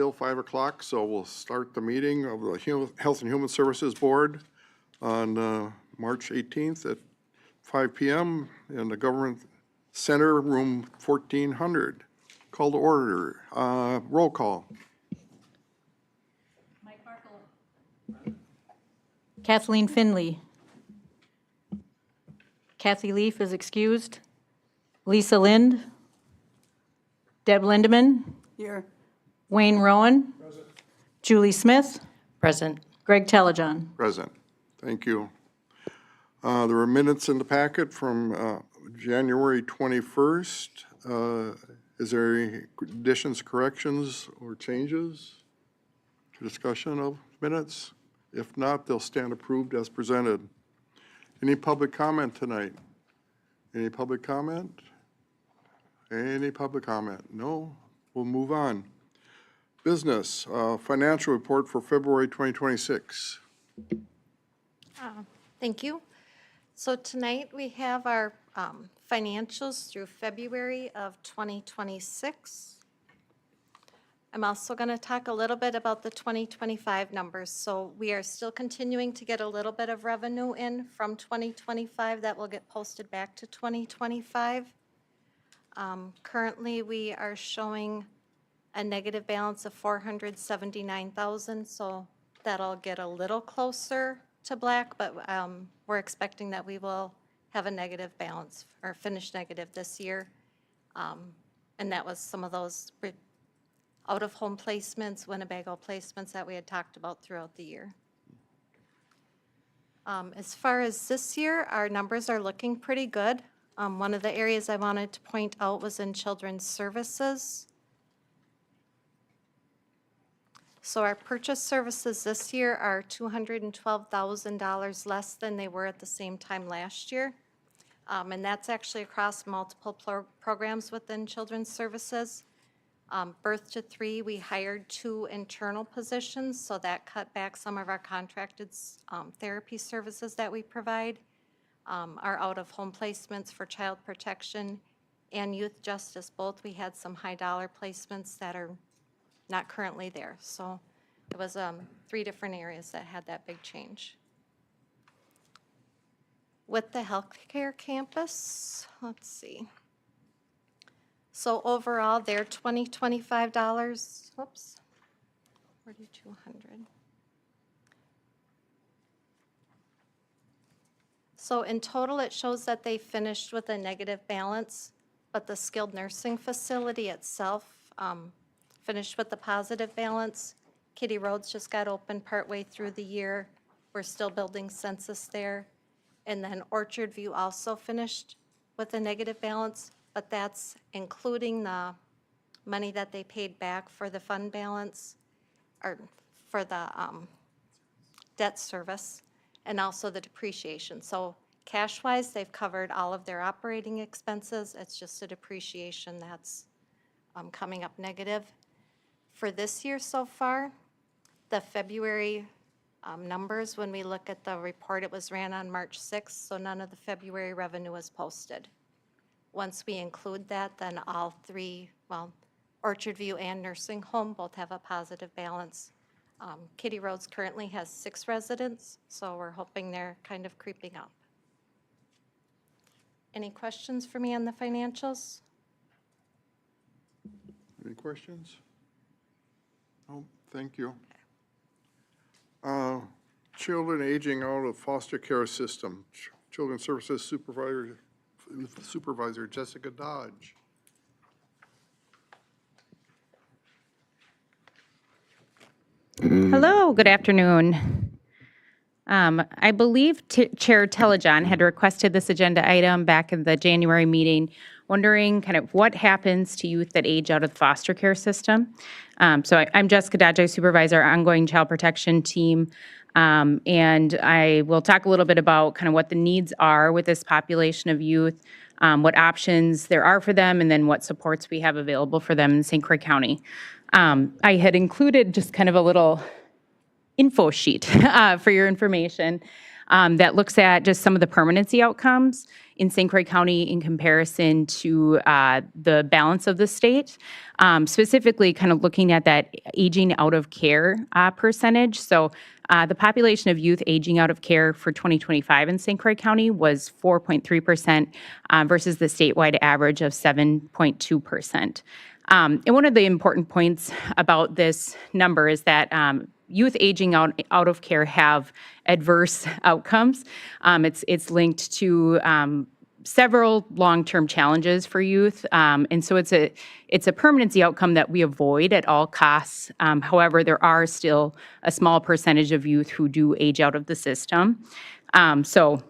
still 5 o'clock, so we'll start the meeting of the Health and Human Services Board on March 18th at 5 p.m. in the Government Center, room 1400. Call to order. Roll call. Kathleen Finley. Kathy Leaf is excused. Lisa Lind. Deb Lindeman. Here. Wayne Rowan. Present. Julie Smith. Present. Greg Telejohn. Present. Thank you. There are minutes in the packet from January 21st. Is there any additions, corrections, or changes to discussion of minutes? If not, they'll stand approved as presented. Any public comment tonight? Any public comment? Any public comment? No? We'll move on. Business, financial report for February 2026. Thank you. So tonight we have our financials through February of 2026. I'm also going to talk a little bit about the 2025 numbers. So we are still continuing to get a little bit of revenue in from 2025 that will get posted back to 2025. Currently, we are showing a negative balance of $479,000, so that'll get a little closer to black, but we're expecting that we will have a negative balance or finish negative this year. And that was some of those out-of-home placements, Winnebago placements that we had talked about throughout the year. As far as this year, our numbers are looking pretty good. One of the areas I wanted to point out was in children's services. So our purchase services this year are $212,000 less than they were at the same time last year. And that's actually across multiple programs within children's services. Birth to 3, we hired 2 internal positions, so that cut back some of our contracted therapy services that we provide. Our out-of-home placements for child protection and youth justice, both we had some high-dollar placements that are not currently there. So it was 3 different areas that had that big change. With the healthcare campus, let's see. So overall, they're $2025, whoops, 4,200. So in total, it shows that they finished with a negative balance, but the skilled nursing facility itself finished with a positive balance. Kitty Roads just got open partway through the year. We're still building census there. And then Orchard View also finished with a negative balance, but that's including the money that they paid back for the fund balance, or for the debt service, and also the depreciation. So cash-wise, they've covered all of their operating expenses. It's just a depreciation that's coming up negative. For this year so far, the February numbers, when we look at the report, it was ran on March 6th, so none of the February revenue was posted. Once we include that, then all 3, well, Orchard View and Nursing Home both have a positive balance. Kitty Roads currently has 6 residents, so we're hoping they're kind of creeping up. Any questions for me on the financials? Any questions? No, thank you. Children aging out of foster care system. Children's Services Supervisor Jessica Dodge. Hello, good afternoon. I believe Chair Telejohn had requested this agenda item back in the January meeting, wondering kind of what happens to youth that age out of the foster care system. So I'm Jessica Dodge, I supervise our ongoing child protection team, and I will talk a little bit about kind of what the needs are with this population of youth, what options there are for them, and then what supports we have available for them in St. Croix County. I had included just kind of a little info sheet for your information. that looks at just some of the permanency outcomes in St. Croix County in comparison to the balance of the state, specifically kind of looking at that aging out of care percentage. So the population of youth aging out of care for 2025 in St. Croix County was 4.3% versus the statewide average of 7.2%. And one of the important points about this number is that youth aging out of care have adverse outcomes. It's linked to several long-term challenges for youth, and so it's a permanency outcome that we avoid at all costs. However, there are still a small percentage of youth who do age out of the system. So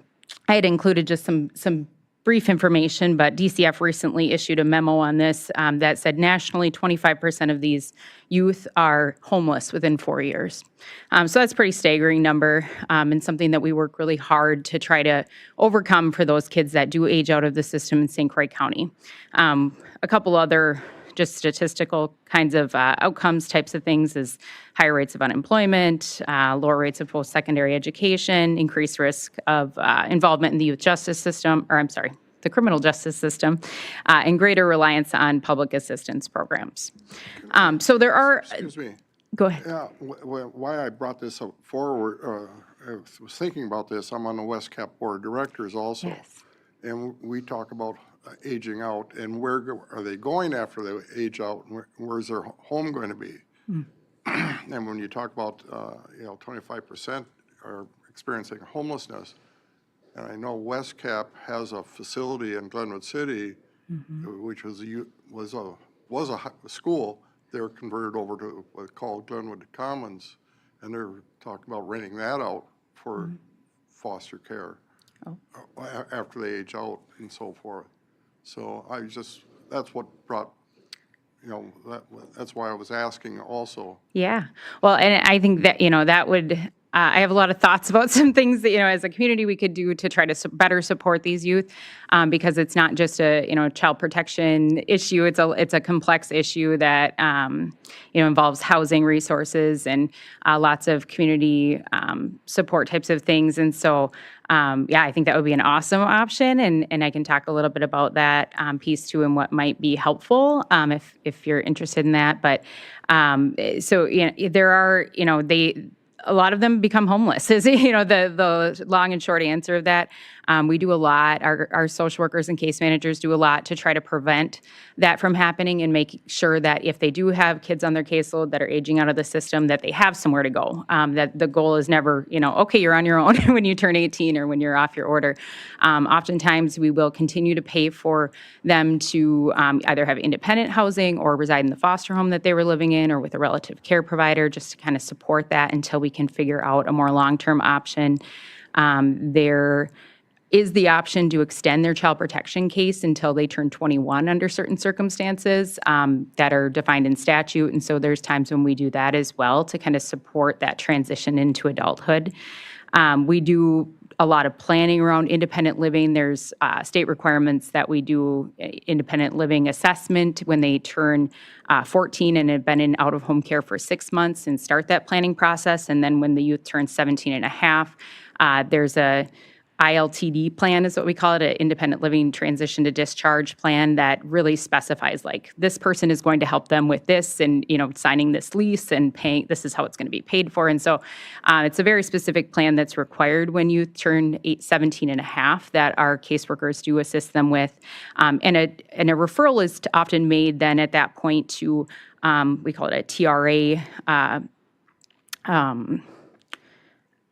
I had included just some brief information, but DCF recently issued a memo on this that said nationally 25% of these youth are homeless within 4 years. So that's a pretty staggering number and something that we work really hard to try to overcome for those kids that do age out of the system in St. Croix County. A couple other just statistical kinds of outcomes types of things is higher rates of unemployment, lower rates of post-secondary education, increased risk of involvement in the youth justice system, the criminal justice system, and greater reliance on public assistance programs. So there are... Excuse me. Go ahead. Yeah, why I brought this up forward, I was thinking about this, I'm on the West Cap Board of Directors also. Yes. And we talk about aging out, and where are they going after they age out, and where's their home going to be? And when you talk about, 25% are experiencing homelessness, and I know West Cap has a facility in Glenwood City, which was a school. They're converted over to what's called Glenwood Commons, and they're talking about renting that out for foster care after they age out and so forth. So that's what brought, that's why I was asking also. Yeah. Well, and I think that, that would, I have a lot of thoughts about some things that, as a community we could do to try to better support these youth because it's not just a, child protection issue. It's a complex issue that, involves housing resources and lots of community support types of things. And so, I think that would be an awesome option. And I can talk a little bit about that piece too and what might be helpful if you're interested in that. But so, there are, a lot of them become homeless is, the long and short answer of that. We do a lot, our social workers and case managers do a lot to try to prevent that from happening and make sure that if they do have kids on their caseload that are aging out of the system, that they have somewhere to go. That the goal is never, okay, you're on your own when you turn 18 or when you're off your order. Oftentimes we will continue to pay for them to either have independent housing or reside in the foster home that they were living in or with a relative care provider just to kind of support that until we can figure out a more long-term option. There is the option to extend their child protection case until they turn 21 under certain circumstances that are defined in statute. And so there's times when we do that as well to kind of support that transition into adulthood. We do a lot of planning around independent living. There's state requirements that we do independent living assessment when they turn 14 and have been in out-of-home care for 6 months and start that planning process. And then when the youth turns 17 and a half, there's a ILTD plan is what we call it, an independent living transition to discharge plan that really specifies like this person is going to help them with this and, signing this lease and paying, this is how it's going to be paid for. And so it's a very specific plan that's required when you turn 17 and a half that our caseworkers do assist them with. And a referral is often made then at that point to, we call it a TRA,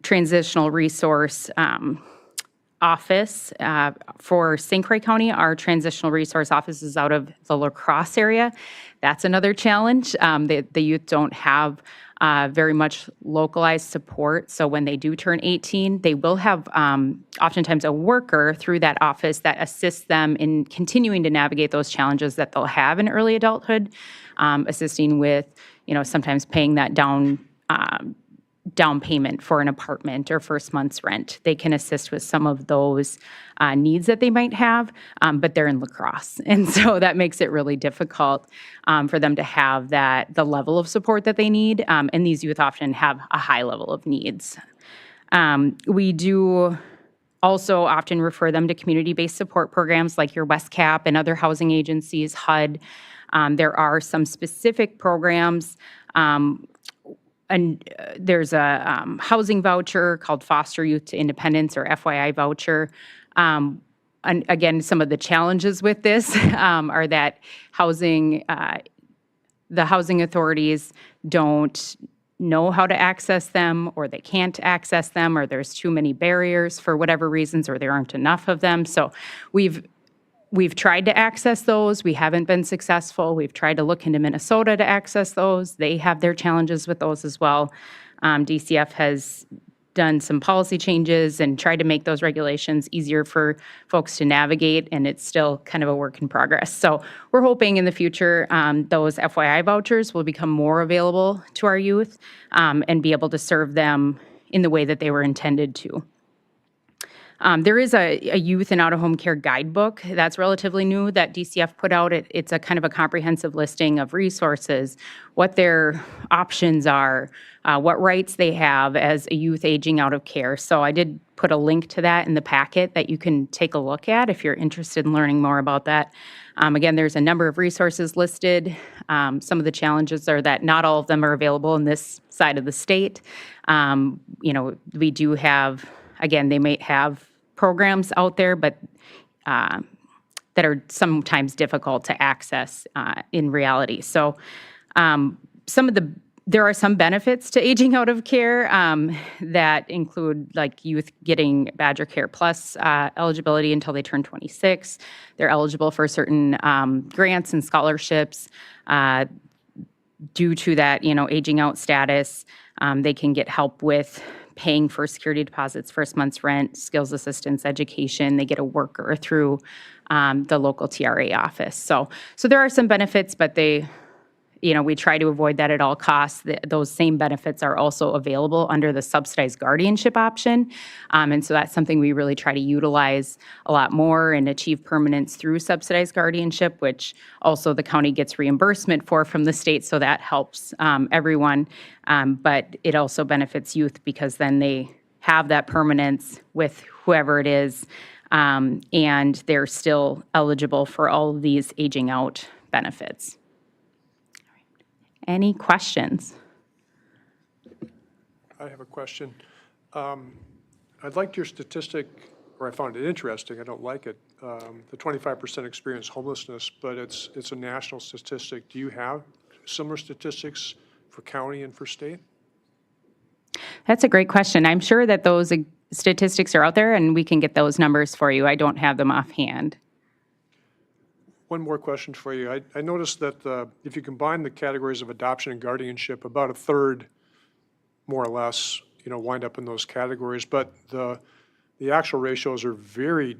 transitional resource office for St. Croix County. Our transitional resource office is out of the La Crosse area. That's another challenge. The youth don't have very much localized support. So when they do turn 18, they will have oftentimes a worker through that office that assists them in continuing to navigate those challenges that they'll have in early adulthood, assisting with, sometimes paying that down payment for an apartment or first month's rent. They can assist with some of those needs that they might have, but they're in La Crosse. And so that makes it really difficult for them to have the level of support that they need. And these youth often have a high level of needs. We do also often refer them to community-based support programs like your West Cap and other housing agencies, HUD. There are some specific programs, and there's a housing voucher called Foster Youth to Independence, or FYI voucher. And again, some of the challenges with this are that the housing authorities don't know how to access them, or they can't access them, or there's too many barriers for whatever reasons, or there aren't enough of them. So we've tried to access those. We haven't been successful. We've tried to look into Minnesota to access those. They have their challenges with those as well. DCF has done some policy changes and tried to make those regulations easier for folks to navigate, and it's still kind of a work in progress. So we're hoping in the future those FYI vouchers will become more available to our youth and be able to serve them in the way that they were intended to. There is a youth and out-of-home care guidebook that's relatively new that DCF put out. It's a kind of a comprehensive listing of resources, what their options are, what rights they have as a youth aging out of care. So I did put a link to that in the packet that you can take a look at if you're interested in learning more about that. Again, there's a number of resources listed. Some of the challenges are that not all of them are available in this side of the state. We do have, again, they may have programs out there, but that are sometimes difficult to access in reality. So there are some benefits to aging out of care that include like youth getting Badger Care Plus eligibility until they turn 26. They're eligible for certain grants and scholarships due to that, aging out status. They can get help with paying for security deposits, first month's rent, skills assistance, education. They get a worker through the local TRA office. So there are some benefits, but we try to avoid that at all costs. Those same benefits are also available under the subsidized guardianship option. And so that's something we really try to utilize a lot more and achieve permanence through subsidized guardianship, which also the county gets reimbursement for from the state. So that helps everyone. But it also benefits youth because then they have that permanence with whoever it is. And they're still eligible for all of these aging out benefits. Any questions? I have a question. I'd like your statistic, or I found it interesting, I don't like it, the 25% experience homelessness, but it's a national statistic. Do you have similar statistics for county and for state? That's a great question. I'm sure that those statistics are out there and we can get those numbers for you. I don't have them offhand. One more question for you. I noticed that if you combine the categories of adoption and guardianship, about a third, more or less, wind up in those categories. But the actual ratios are very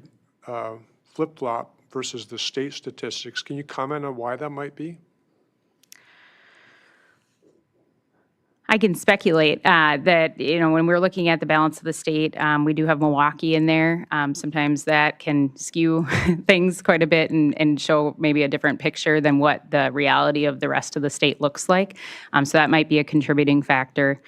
flip-flop versus the state statistics. Can you comment on why that might be? I can speculate that, when we're looking at the balance of the state, we do have Milwaukee in there. Sometimes that can skew things quite a bit and show maybe a different picture than what the reality of the rest of the state looks like. So that might be a contributing factor.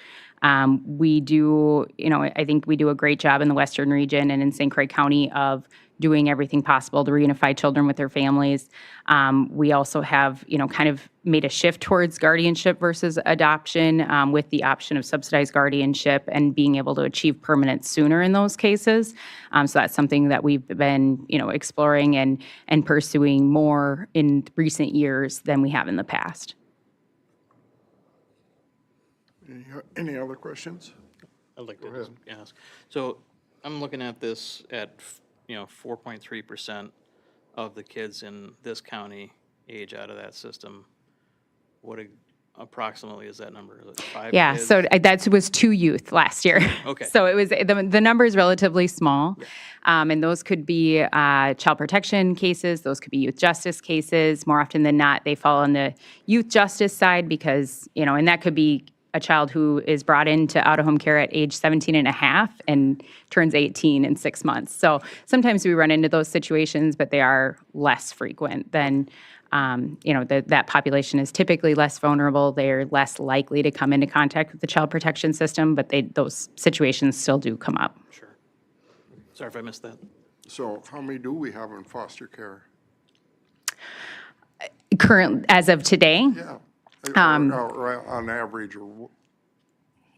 We do, I think we do a great job in the Western region and in St. Croix County of doing everything possible to reunify children with their families. We also have, kind of made a shift towards guardianship versus adoption with the option of subsidized guardianship and being able to achieve permanence sooner in those cases. So that's something that we've been, exploring and pursuing more in recent years than we have in the past. Any other questions? I'd like to just ask. So I'm looking at this at, 4.3% of the kids in this county age out of that system. What approximately is that number? Is it 5 Yeah, kids? so that was 2 youth last year. Okay. So it was, the number is relatively small. Yeah. And those could be child protection cases, those could be youth justice cases. More often than not, they fall on the youth justice side because, and that could be a child who is brought into out-of-home care at age 17 and a half and turns 18 in 6 months. So sometimes we run into those situations, but they are less frequent than, that population is typically less vulnerable. They're less likely to come into contact with the child protection system, but those situations still do come up. Sure. Sorry if I missed that. So how many do we have in foster care? As of today? Yeah. Or on average, or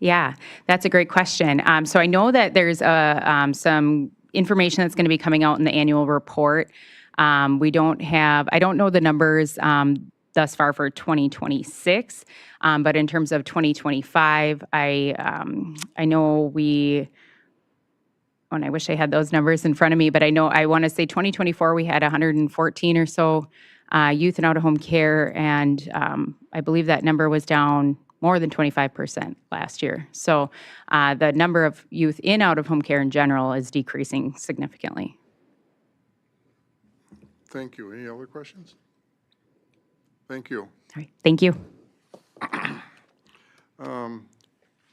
Yeah, that's a great question. So I know that there's some information that's going to be coming out in the annual report. I don't know the numbers thus far for 2026, but in terms of 2025, I know and I wish I had those numbers in front of me, but I want to say 2024 we had 114 or so youth in out-of-home care, and I believe that number was down more than 25% last year. So the number of youth in out-of-home care in general is decreasing significantly. thank you. Any other questions? Thank you. All right, thank you.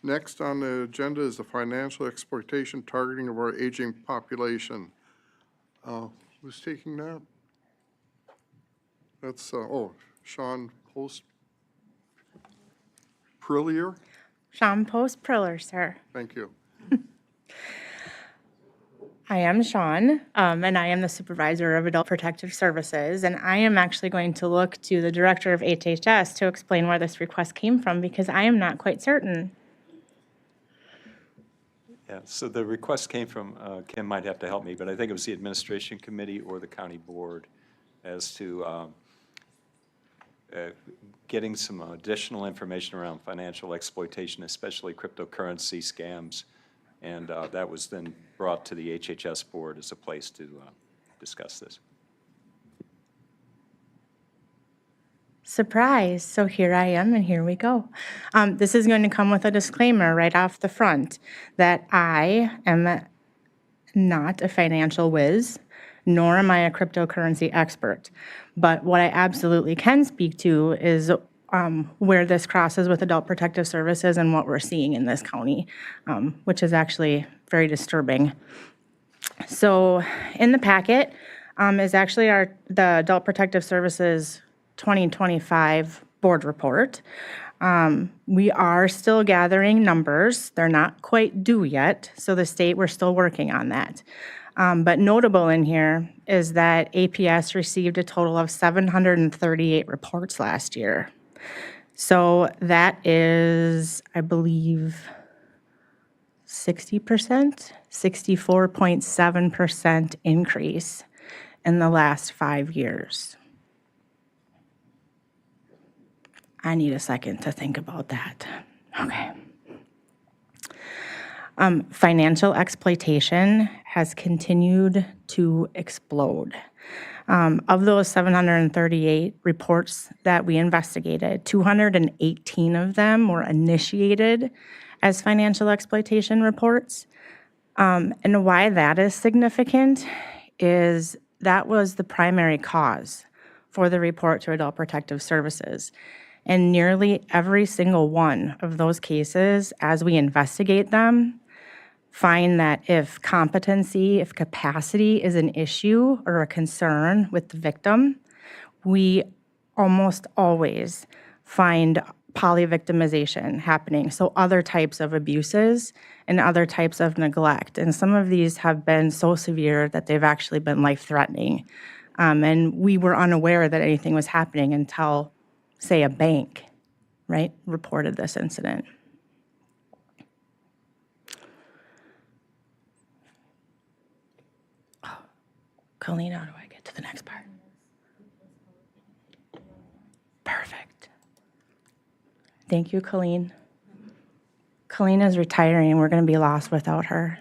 Next on the agenda is the financial exploitation targeting of our aging population. Who's taking that? That's, Sean Post Prillier? Sean Post Priller, sir. Thank you. I am Sean, and I am the Supervisor of Adult Protective Services, and I am actually going to look to the Director of HHS to explain where this request came from, because I am not quite certain. Yeah, so the request came from, Kim might have to help me, but I think it was the Administration Committee or the County Board as to getting some additional information around financial exploitation, especially cryptocurrency scams. And that was then brought to the HHS Board as a place to discuss this. Surprise. So here I am, and here we go. This is going to come with a disclaimer right off the front that I am not a financial whiz, nor am I a cryptocurrency expert. But what I absolutely can speak to is where this crosses with Adult Protective Services and what we're seeing in this county, which is actually very disturbing. So in the packet is actually the Adult Protective Services 2025 board report. We are still gathering numbers. They're not quite due yet, so we're still working on that. But notable in here is that APS received a total of 738 reports last year. So that is, I believe, 60%, 64.7% increase in the last 5 years. I need a second to think about that. Okay. Financial exploitation has continued to explode. Of those 738 reports that we investigated, 218 of them were initiated as financial exploitation reports. And why that is significant is that was the primary cause for the report to Adult Protective Services. And nearly every single one of those cases, as we investigate them, find that if capacity is an issue or a concern with the victim, we almost always find polyvictimization happening. So other types of abuses and other types of neglect. And some of these have been so severe that they've actually been life-threatening. And we were unaware that anything was happening until, say, a bank, right, reported this incident. Colleen, how do I get to the next part? Perfect. Thank you, Colleen. Colleen is retiring, and we're going to be lost without her.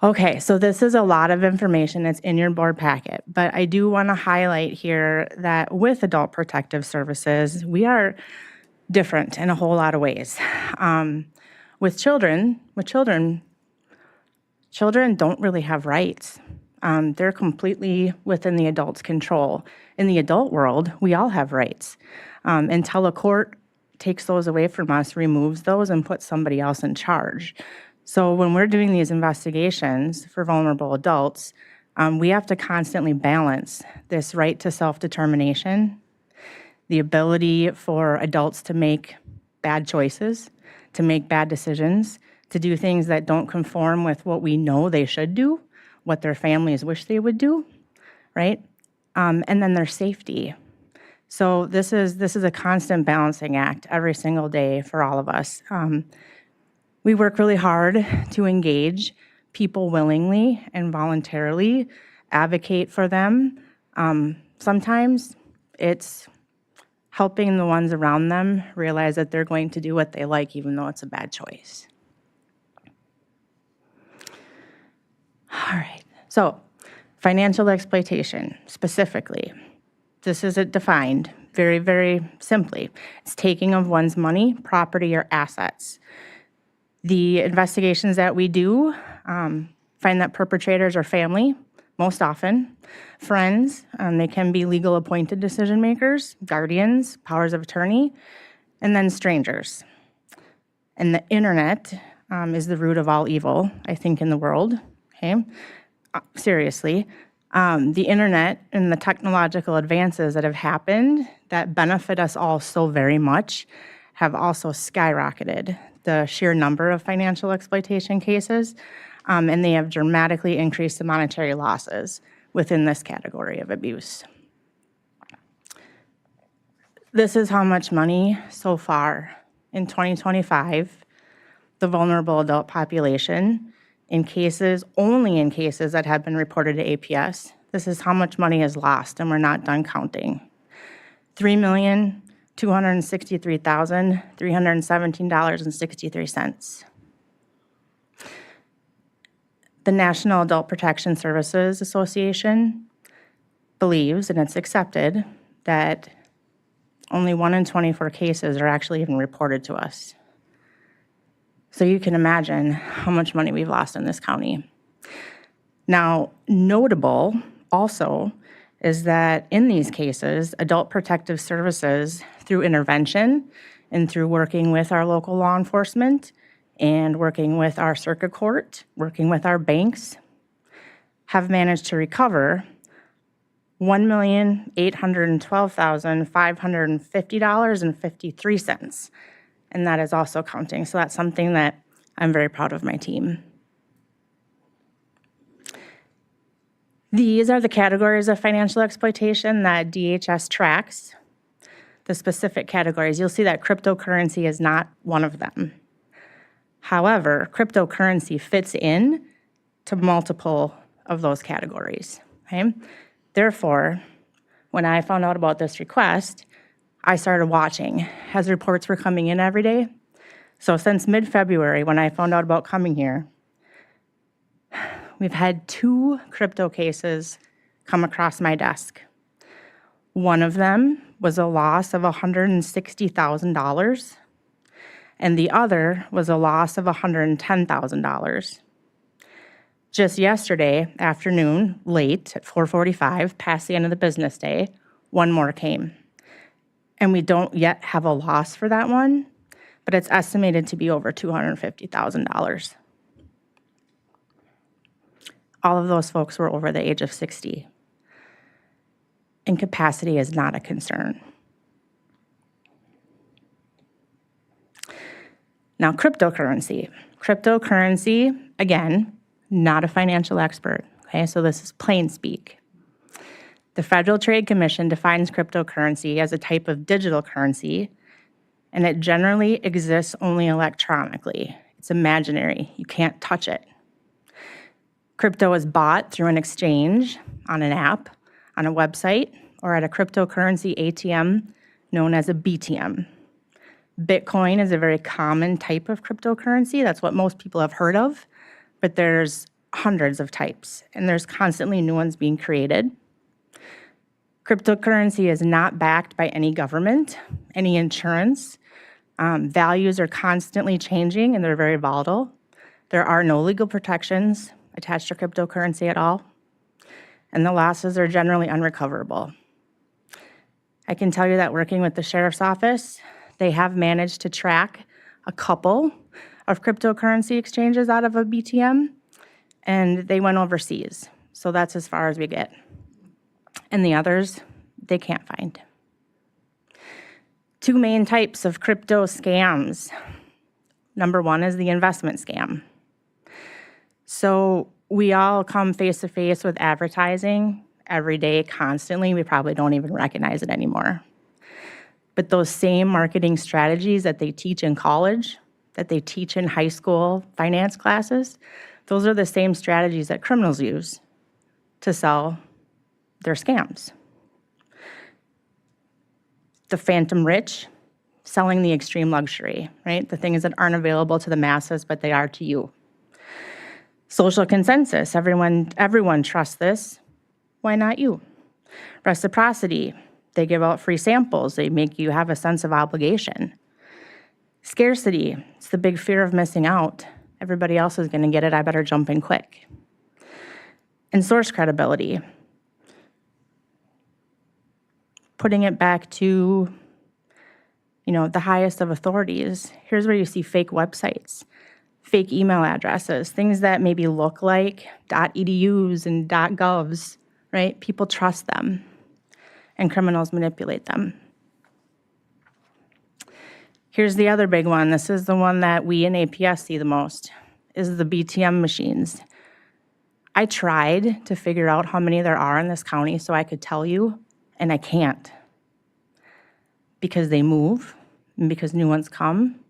Okay, so this is a lot of information that's in your board packet, but I do want to highlight here that with Adult Protective Services, we are different in a whole lot of ways. With children don't really have rights. They're completely within the adult's control. In the adult world, we all have rights. Until a court takes those away from us, removes those, and puts somebody else in charge. So when we're doing these investigations for vulnerable adults, we have to constantly balance this right to self-determination, the ability for adults to make bad choices, to make bad decisions, to do things that don't conform with what we know they should do, what their families wish they would do, right? And then their safety. So this is a constant balancing act every single day for all of us. We work really hard to engage people willingly and voluntarily, advocate for them. Sometimes it's helping the ones around them realize that they're going to do what they like, even though it's a bad choice. All right, so financial exploitation specifically. This is it defined very, very simply. It's taking of one's money, property, or assets. The investigations that we do find that perpetrators are family, most often, friends, they can be legal appointed decision makers, guardians, powers of attorney, and then strangers. And the internet is the root of all evil, I think, in the world, okay? Seriously. The internet and the technological advances that have happened that benefit us all so very much have also skyrocketed the sheer number of financial exploitation cases, and they have dramatically increased the monetary losses within this category of abuse. This is how much money so far in 2025, the vulnerable adult population, only in cases that have been reported to APS, this is how much money is lost, and we're not done counting. $3,263,317.63. The National Adult Protection Services Association believes, and it's accepted, that only 1 in 24 cases are actually even reported to us. So you can imagine how much money we've lost in this county. Now, notable also is that in these cases, Adult Protective Services, through intervention and through working with our local law enforcement and working with our circuit court, working with our banks, have managed to recover $1,812,550.53. And that is also counting. So that's something that I'm very proud of my team. These are the categories of financial exploitation that DHS tracks. The specific categories, you'll see that cryptocurrency is not one of them. However, cryptocurrency fits in to multiple of those categories, okay? Therefore, when I found out about this request, I started watching as reports were coming in every day. So since mid-February, when I found out about coming here, we've had 2 crypto cases come across my desk. One of them was a loss of $160,000, and the other was a loss of $110,000. Just yesterday afternoon, late at 4:45, past the end of the business day, one more came. And we don't yet have a loss for that one, but it's estimated to be over $250,000. All of those folks were over the age of 60. Incapacity is not a concern. Now, cryptocurrency. Cryptocurrency, again, not a financial expert, okay? So this is plain speak. The Federal Trade Commission defines cryptocurrency as a type of digital currency, and it generally exists only electronically. It's imaginary. You can't touch it. Crypto is bought through an exchange, on an app, on a website, or at a cryptocurrency ATM known as a BTM. Bitcoin is a very common type of cryptocurrency. That's what most people have heard of, but there's hundreds of types, and there's constantly new ones being created. Cryptocurrency is not backed by any government, any insurance. Values are constantly changing, and they're very volatile. There are no legal protections attached to cryptocurrency at all, and the losses are generally unrecoverable. I can tell you that working with the Sheriff's Office They have managed to track a couple of cryptocurrency exchanges out of a BTM, and they went overseas. So that's as far as we get. And the others, they can't find. Two main types of crypto scams. Number one is the investment scam. So we all come face to face with advertising every day, constantly. We probably don't even recognize it anymore. But those same marketing strategies that they teach in college, that they teach in high school finance classes, those are the same strategies that criminals use to sell their scams. The phantom rich, selling the extreme luxury, right? The things that aren't available to the masses, but they are to you. Social consensus, everyone trusts this. Why not you? Reciprocity, they give out free samples. They make you have a sense of obligation. Scarcity, it's the big fear of missing out. Everybody else is gonna get it, I better jump in quick. And source credibility, putting it back to, the highest of authorities. Here's where you see fake websites, fake email addresses, things that maybe look like .edus and .govs, right? People trust them, and criminals manipulate them. Here's the other big one. This is the one that we in APS see the most, is the BTM machines. I tried to figure out how many there are in this county so I could tell you, and I can't. Because they move, and because new ones come,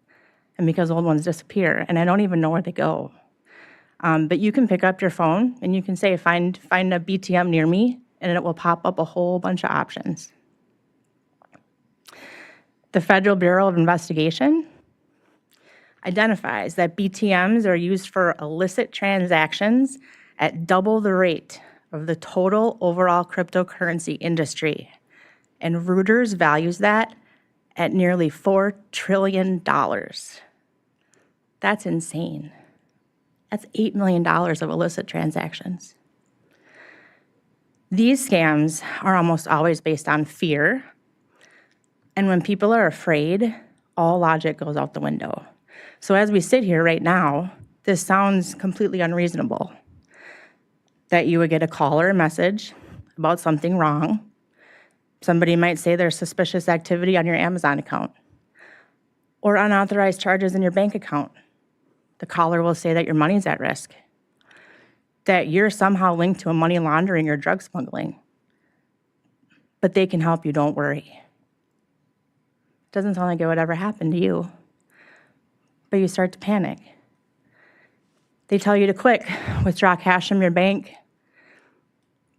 and because old ones disappear, and I don't even know where they go. But you can pick up your phone, and you can say, find a BTM near me, and it will pop up a whole bunch of options. The Federal Bureau of Investigation identifies that BTMs are used for illicit transactions at double the rate of the total overall cryptocurrency industry. And Reuters values that at nearly $4 trillion. That's insane. That's $8 million of illicit transactions. These scams are almost always based on fear. And when people are afraid, all logic goes out the window. So as we sit here right now, this sounds completely unreasonable. That you would get a call or a message about something wrong. Somebody might say there's suspicious activity on your Amazon account or unauthorized charges in your bank account. The caller will say that your money's at risk, that you're somehow linked to a money laundering or drug smuggling. But they can help you, don't worry. Doesn't sound like it would ever happen to you, but you start to panic. They tell you to quick, withdraw cash from your bank,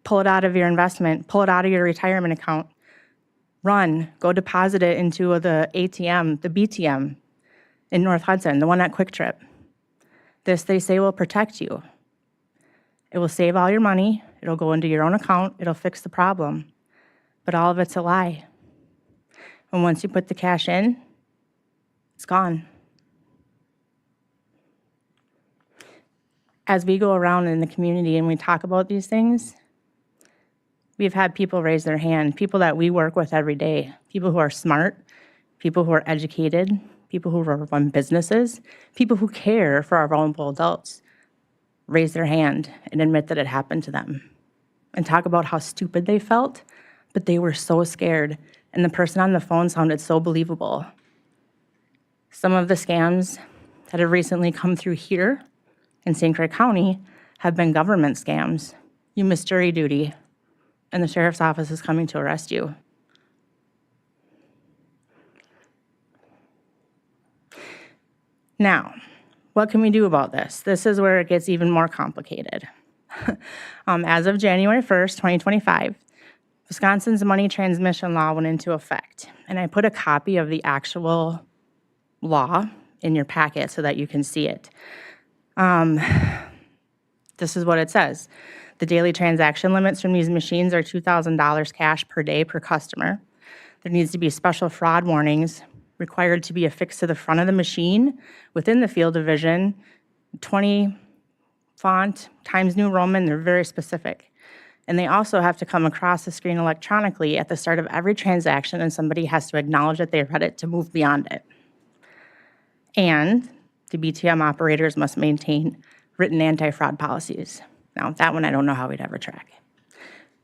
pull it out of your investment, pull it out of your retirement account, run, go deposit it into the ATM, the BTM in North Hudson, the one at Quick Trip. This, they say, will protect you. It will save all your money, it'll go into your own account, it'll fix the problem. But all of it's a lie. And once you put the cash in, it's gone. As we go around in the community and we talk about these things, we've had people raise their hand, people that we work with every day, people who are smart, people who are educated, people who run businesses, people who care for our vulnerable adults, raise their hand and admit that it happened to them and talk about how stupid they felt, but they were so scared, and the person on the phone sounded so believable. Some of the scams that have recently come through here in St. Croix County have been government scams. You missed jury duty, and the sheriff's office is coming to arrest you. Now, what can we do about this? This is where it gets even more complicated. As of January 1st, 2025, Wisconsin's money transmission law went into effect, and I put a copy of the actual law in your packet so that you can see it. This is what it says. The daily transaction limits from these machines are $2,000 cash per day per customer. There needs to be special fraud warnings required to be affixed to the front of the machine within the field of vision, 20 font, Times New Roman, they're very specific. And they also have to come across the screen electronically at the start of every transaction, and somebody has to acknowledge that they read it to move beyond it. And the BTM operators must maintain written anti-fraud policies. Now, that one I don't know how we'd ever track.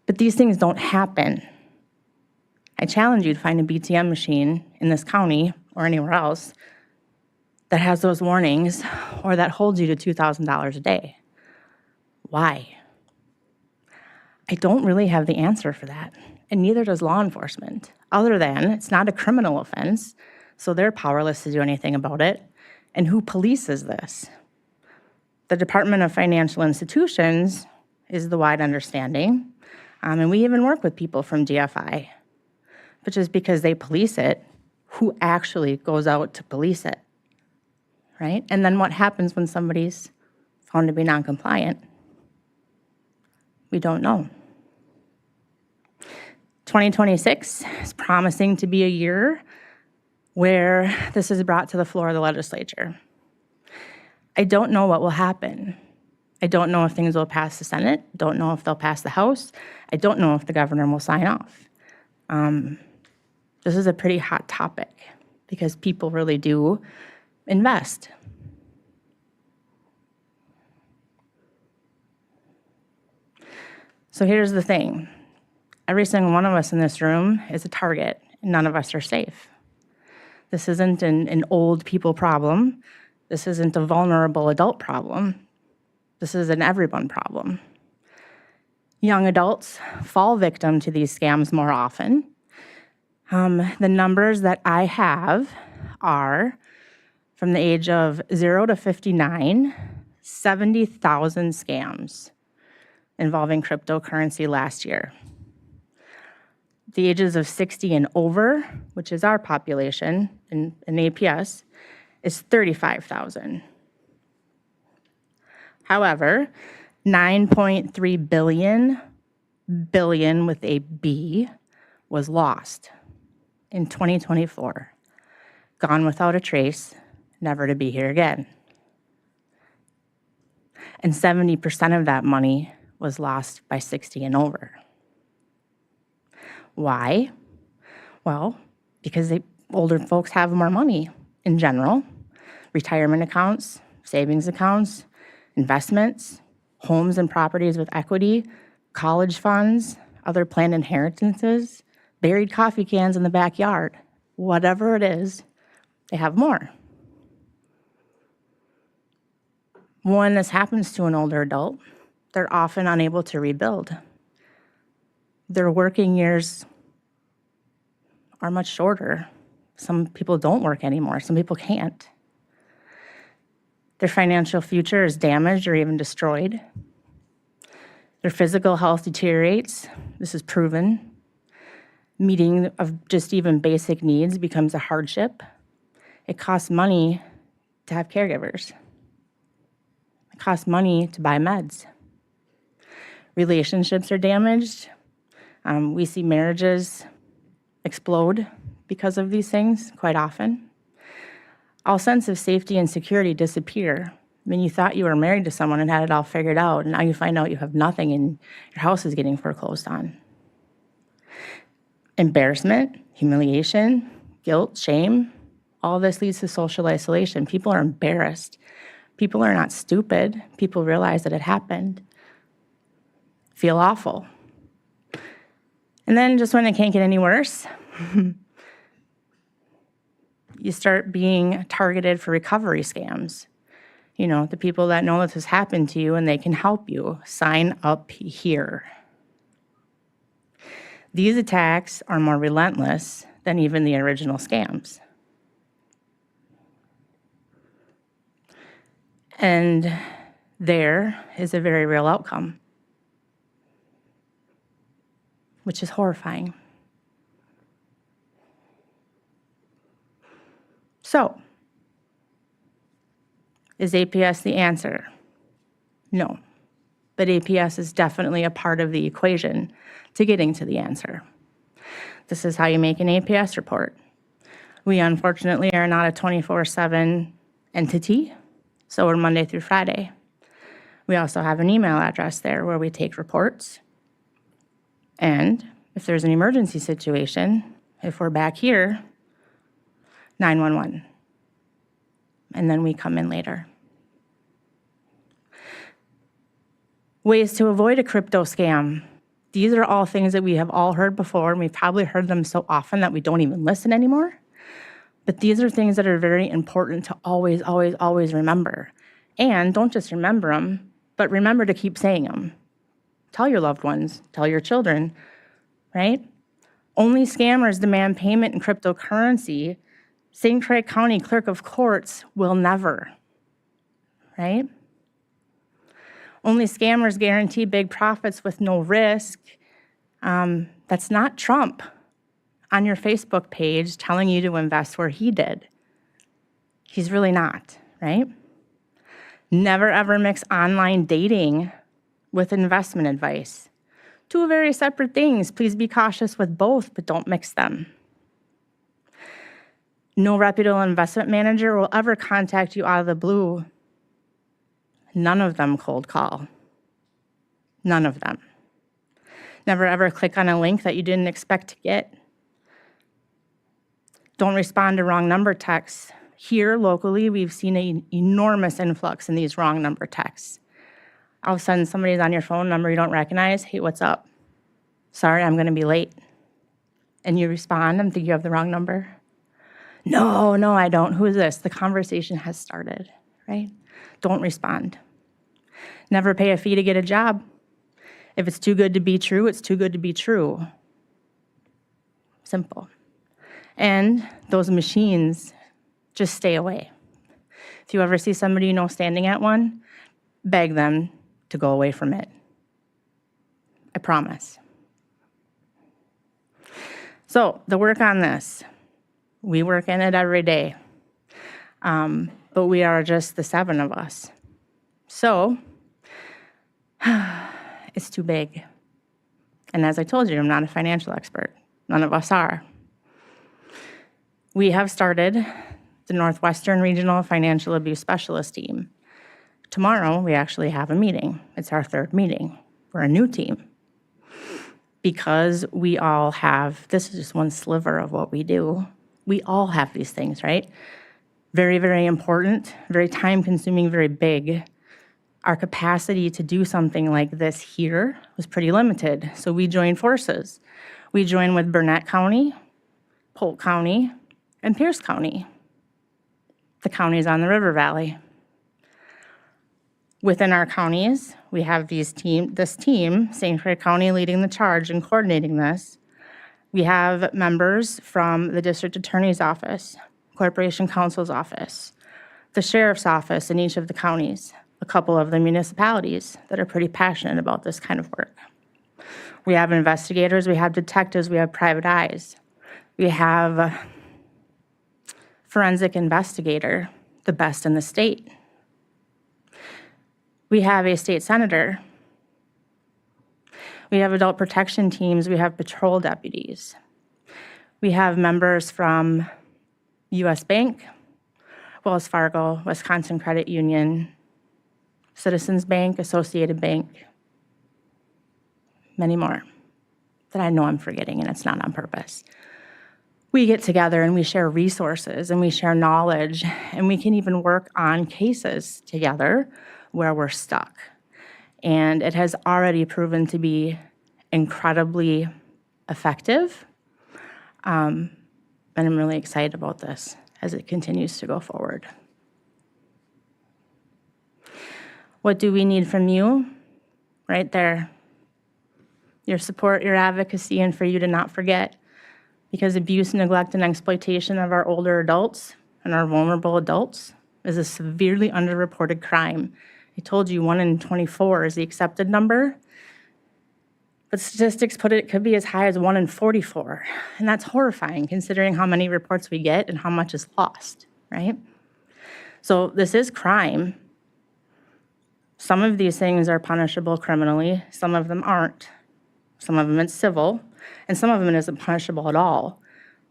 But these things don't happen. I challenge you to find a BTM machine in this county or anywhere else that has those warnings or that holds you to $2,000 a day. Why? I don't really have the answer for that, and neither does law enforcement, other than it's not a criminal offense, so they're powerless to do anything about it. And who polices this? The Department of Financial Institutions is the wide understanding, and we even work with people from DFI. But just because they police it, who actually goes out to police it, right? And then what happens when somebody's found to be non-compliant? We don't know. 2026 is promising to be a year where this is brought to the floor of the legislature. I don't know what will happen. I don't know if things will pass the Senate, don't know if they'll pass the House. I don't know if the governor will sign off. This is a pretty hot topic because people really do invest. So here's the thing. Every single one of us in this room is a target, and none of us are safe. This isn't an old people problem. This isn't a vulnerable adult problem. This is an everyone problem. Young adults fall victim to these scams more often. The numbers that I have are from the age of 0 to 59, 70,000 scams involving cryptocurrency last year. The ages of 60 and over, which is our population in APS, is 35,000. However, 9.3 billion with a B, was lost in 2024, gone without a trace, never to be here again. And 70% of that money was lost by 60 and over. Why? Well, because older folks have more money in general. Retirement accounts, savings accounts, investments, homes and properties with equity, college funds, other planned inheritances, buried coffee cans in the backyard. Whatever it is, they have more. When this happens to an older adult, they're often unable to rebuild. Their working years are much shorter. Some people don't work anymore. Some people can't. Their financial future is damaged or even destroyed. Their physical health deteriorates. This is proven. Meeting of just even basic needs becomes a hardship. It costs money to have caregivers. It costs money to buy meds. Relationships are damaged. We see marriages explode because of these things quite often. All sense of safety and security disappear. I mean, you thought you were married to someone and had it all figured out, and now you find out you have nothing and your house is getting foreclosed on. Embarrassment, humiliation, guilt, shame, all this leads to social isolation. People are embarrassed. People are not stupid. People realize that it happened. Feel awful. And then just when it can't get any worse, you start being targeted for recovery scams. You know, the people that know this has happened to you and they can help you, sign up here. These attacks are more relentless than even the original scams. And there is a very real outcome, which is horrifying. So, is APS the answer? No, but APS is definitely a part of the equation to getting to the answer. This is how you make an APS report. We unfortunately are not a 24/7 entity, so we're Monday through Friday. We also have an email address there where we take reports. And if there's an emergency situation, if we're back here, 911. And then we come in later. Ways to avoid a crypto scam. These are all things that we have all heard before, and we've probably heard them so often that we don't even listen anymore. But these are things that are very important to always, always, always remember. And don't just remember them, but remember to keep saying them. Tell your loved ones, tell your children, right? Only scammers demand payment in cryptocurrency. St. Croix County Clerk of Courts will never, right? Only scammers guarantee big profits with no risk. That's not Trump on your Facebook page telling you to invest where he did. He's really not, right? Never ever mix online dating with investment advice. Two very separate things. Please be cautious with both, but don't mix them. No reputable investment manager will ever contact you out of the blue. None of them cold call. None of them. Never ever click on a link that you didn't expect to get. Don't respond to wrong number texts. Here, locally, we've seen an enormous influx in these wrong number texts. All of a sudden, somebody's on your phone number you don't recognize. Hey, what's up? Sorry, I'm going to be late. And you respond, I think you have the wrong number. No, I don't. Who is this? The conversation has started, right? Don't respond. Never pay a fee to get a job. If it's too good to be true, it's too good to be true. Simple. And those machines, just stay away. If you ever see somebody you know standing at one, beg them to go away from it. I promise. So the work on this, we work in it every day, but we are just the 7 of us. So it's too big. And as I told you, I'm not a financial expert. None of us are. We have started the Northwestern Regional Financial Abuse Specialist Team. Tomorrow, we actually have a meeting. It's our 3rd meeting. We're a new team. Because we all have, this is just one sliver of what we do. We all have these things, right? Very, very important, very time-consuming, very big. Our capacity to do something like this here was pretty limited, so we joined forces. We joined with Burnett County, Polk County, and Pierce County, the counties on the river valley. Within our counties, we have this team, St. Croix County leading the charge and coordinating this. We have members from the District Attorney's Office, Corporation Counsel's Office, the Sheriff's Office in each of the counties, a couple of the municipalities that are pretty passionate about this kind of work. We have investigators, we have detectives, we have private eyes. We have a forensic investigator, the best in the state. We have a state senator. We have adult protection teams. We have patrol deputies. We have members from U.S. Bank, Wells Fargo, Wisconsin Credit Union, Citizens Bank, Associated Bank, many more that I know I'm forgetting, and it's not on purpose. We get together and we share resources and we share knowledge, and we can even work on cases together where we're stuck. And it has already proven to be incredibly effective. And I'm really excited about this as it continues to go forward. What do we need from you? Right there. Your support, your advocacy, and for you to not forget. Because abuse, neglect, and exploitation of our older adults and our vulnerable adults is a severely underreported crime. I told you 1 in 24 is the accepted number, but statistics put it could be as high as 1 in 44. And that's horrifying considering how many reports we get and how much is lost, right? So this is crime. Some of these things are punishable criminally, some of them aren't. Some of them it's civil, and some of them it isn't punishable at all.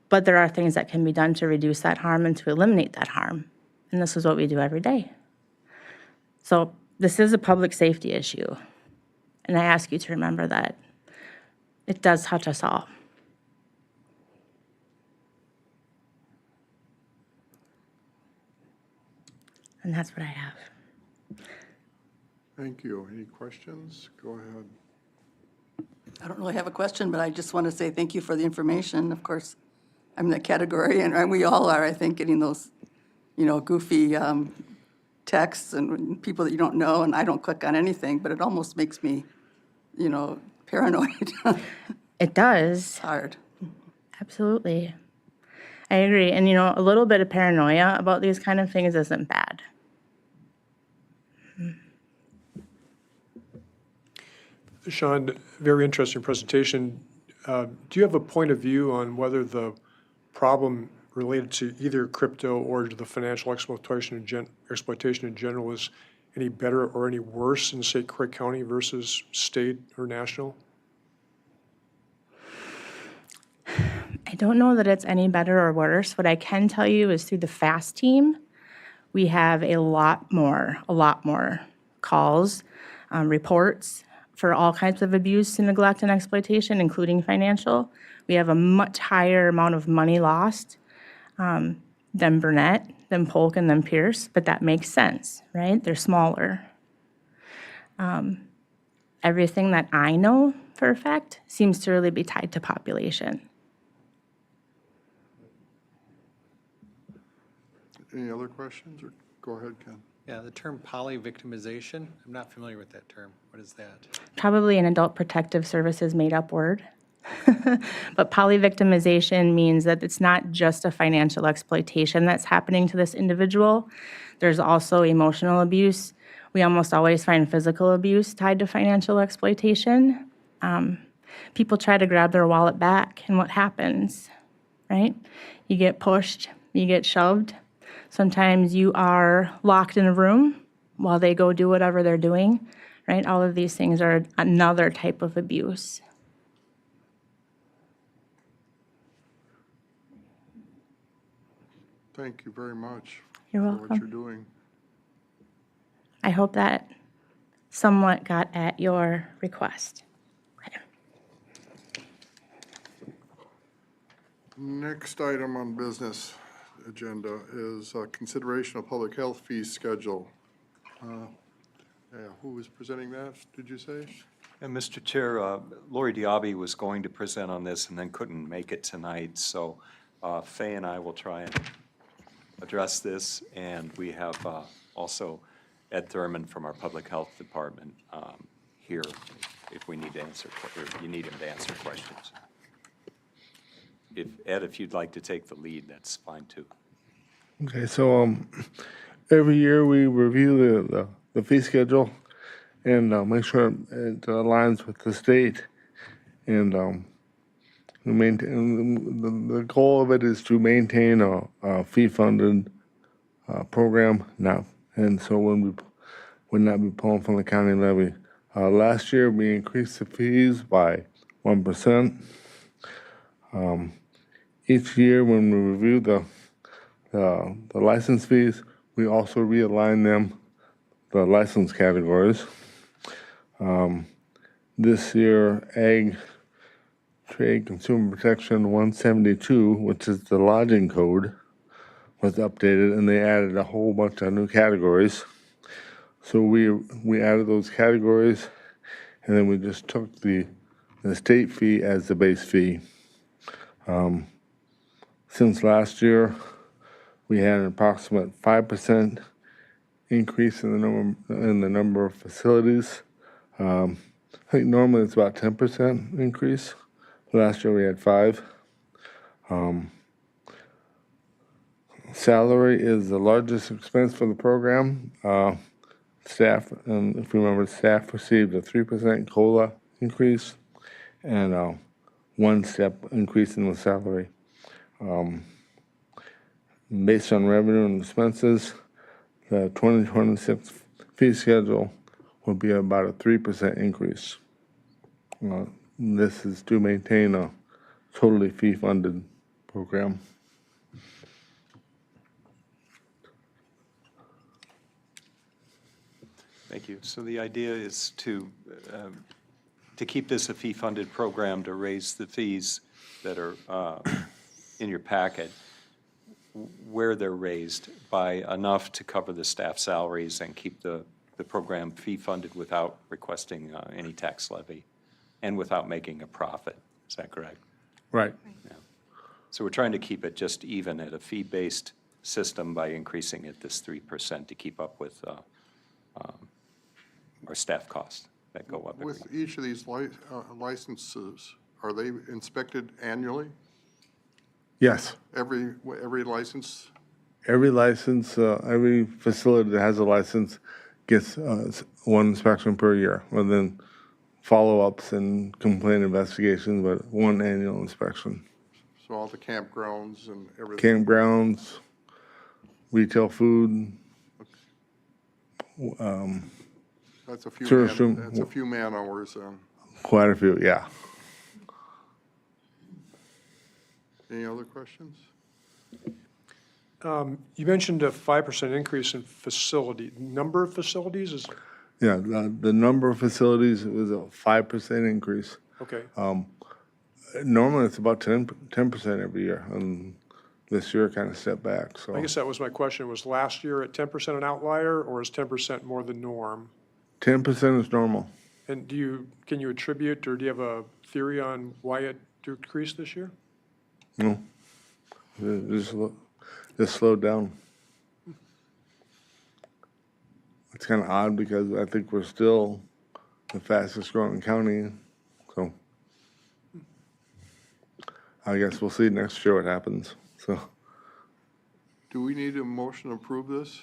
But there are things that can be done to reduce that harm and to eliminate that harm. And this is what we do every day. So this is a public safety issue. And I ask you to remember that. It does touch us all. And that's what I have. Thank you. Any questions? Go ahead. I don't really have a question, but I just want to say thank you for the information. Of course, I'm in that category, and we all are, I think, getting those, goofy texts and people that you don't know, and I don't click on anything, but it almost makes me, paranoid. It does. Hard. Absolutely. I agree. And, a little bit of paranoia about these kind of things isn't bad. Sean, very interesting presentation. Do you have a point of view on whether the problem related to either crypto or to the financial exploitation in general is any better or any worse in, say, Croix County versus state or national? I don't know that it's any better or worse. What I can tell you is through the FAST team, we have a lot more calls, reports for all kinds of abuse and neglect and exploitation, including financial. We have a much higher amount of money lost than Burnett, than Polk, and than Pierce, but that makes sense, right? They're smaller. Everything that I know for a fact seems to really be tied to population. Any other questions? Or go ahead, Ken. Yeah, the term polyvictimization, I'm not familiar with that term. What is that? Probably an adult protective services made-up word. But polyvictimization means that it's not just a financial exploitation that's happening to this individual. There's also emotional abuse. We almost always find physical abuse tied to financial exploitation. People try to grab their wallet back, and what happens, right? You get pushed, you get shoved. Sometimes you are locked in a room while they go do whatever they're doing, right? All of these things are another type of abuse. Thank you very much You're for what welcome. you're doing. I hope that somewhat got at your request. Okay. Next item on business agenda is consideration of public health fee schedule. Who was presenting that, did you say? And Mr. Chair, Lori Diaby was going to present on this and then couldn't make it tonight, so Faye and I will try and address this, and we have also Ed Thurman from our Public Health Department here if we need to answer, or you need him to answer questions. Ed, if you'd like to take the lead, that's fine too. Okay, so every year we review the fee schedule and make sure it aligns with the state. And we maintain, the goal of it is to maintain a fee-funded program now. And so when we would not be pulling from the county levy. Last year we increased the fees by 1%. Each year when we review the license fees, we also realign them, the license categories. This year, Ag, Trade, Consumer Protection 172, which is the lodging code, was updated, and they added a whole bunch of new categories. So we added those categories, and then we just took the state fee as the base fee. Since last year, we had an approximate 5% increase in the number of facilities. I think normally it's about 10% increase. Last year we had 5. Salary is the largest expense for the program. Staff, and if you remember, staff received a 3% COLA increase and 1-step increase in the salary. Based on revenue and expenses, the 2026 fee schedule will be about a 3% increase. This is to maintain a totally fee-funded program. Thank you. So the idea is to to keep this a fee-funded program, to raise the fees that are in your packet, where they're raised by enough to cover the staff salaries and keep the program fee-funded without requesting any tax levy and without making a profit. Is that correct? Right. So we're trying to keep it just even at a fee-based system by increasing it this 3% to keep up with our staff costs that go up every With year. each of these licenses, are they inspected annually? Yes. Every license? Every license, every facility that has a license gets one inspection per year, and then follow-ups and complaint investigations, but one annual inspection. So all the campgrounds and everything? Campgrounds, retail food, That's tourist room. that's a few man hours then. quite a few, yeah. Any other questions? You mentioned a 5% increase in number of facilities is, Yeah, the number of facilities was a 5% increase. okay. Normally, it's about 10% every year, and this year kind of stepped back, so. I guess that was my question. Was last year at 10% an outlier, or is 10% more the norm? 10% is normal. And can you attribute, or do you have a theory on why it decreased this year? No, just slowed down. It's kind of odd because I think we're still the fastest growing county, so I guess we'll see next year what happens, so. Do we need a motion to approve this?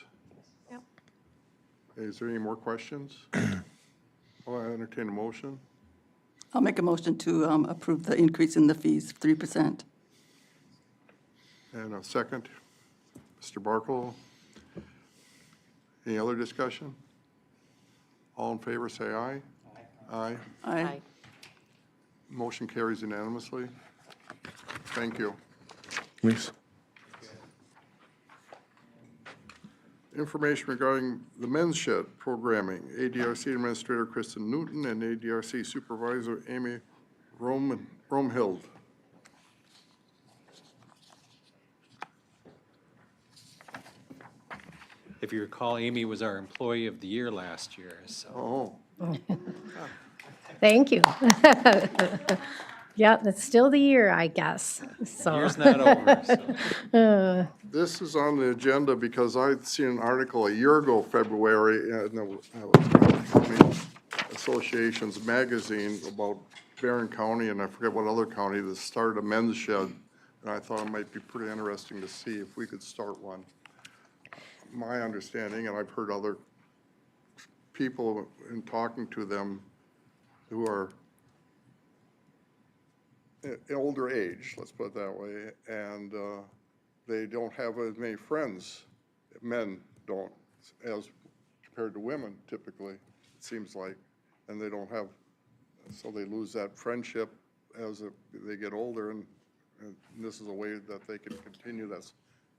Yep. Is there any more questions? I'll entertain a motion. I'll make a motion to approve the increase in the fees, 3%. And a second. Mr. Barkle. Any other discussion? All in favor, say aye. Aye. Aye. Motion carries unanimously. Thank you. Thanks. Information regarding the men's shed programming. ADRC Administrator Kristen Newton and ADRC Supervisor Amy Romhild. If you recall, Amy was our Employee of the Year last year, so. Oh, Thank you. Yeah, that's still the year, I guess, so. Year's not over, so. this is on the agenda because I'd seen an article a year ago, February, in the County Association's magazine about Barron County, and I forget what other county, that started a men's shed. And I thought it might be pretty interesting to see if we could start one. My understanding, and I've heard other people in talking to them who are older age, let's put it that way, and they don't have as many friends. Men don't, as compared to women typically, it seems like, and they don't have, so they lose that friendship as they get older, and this is a way that they can continue that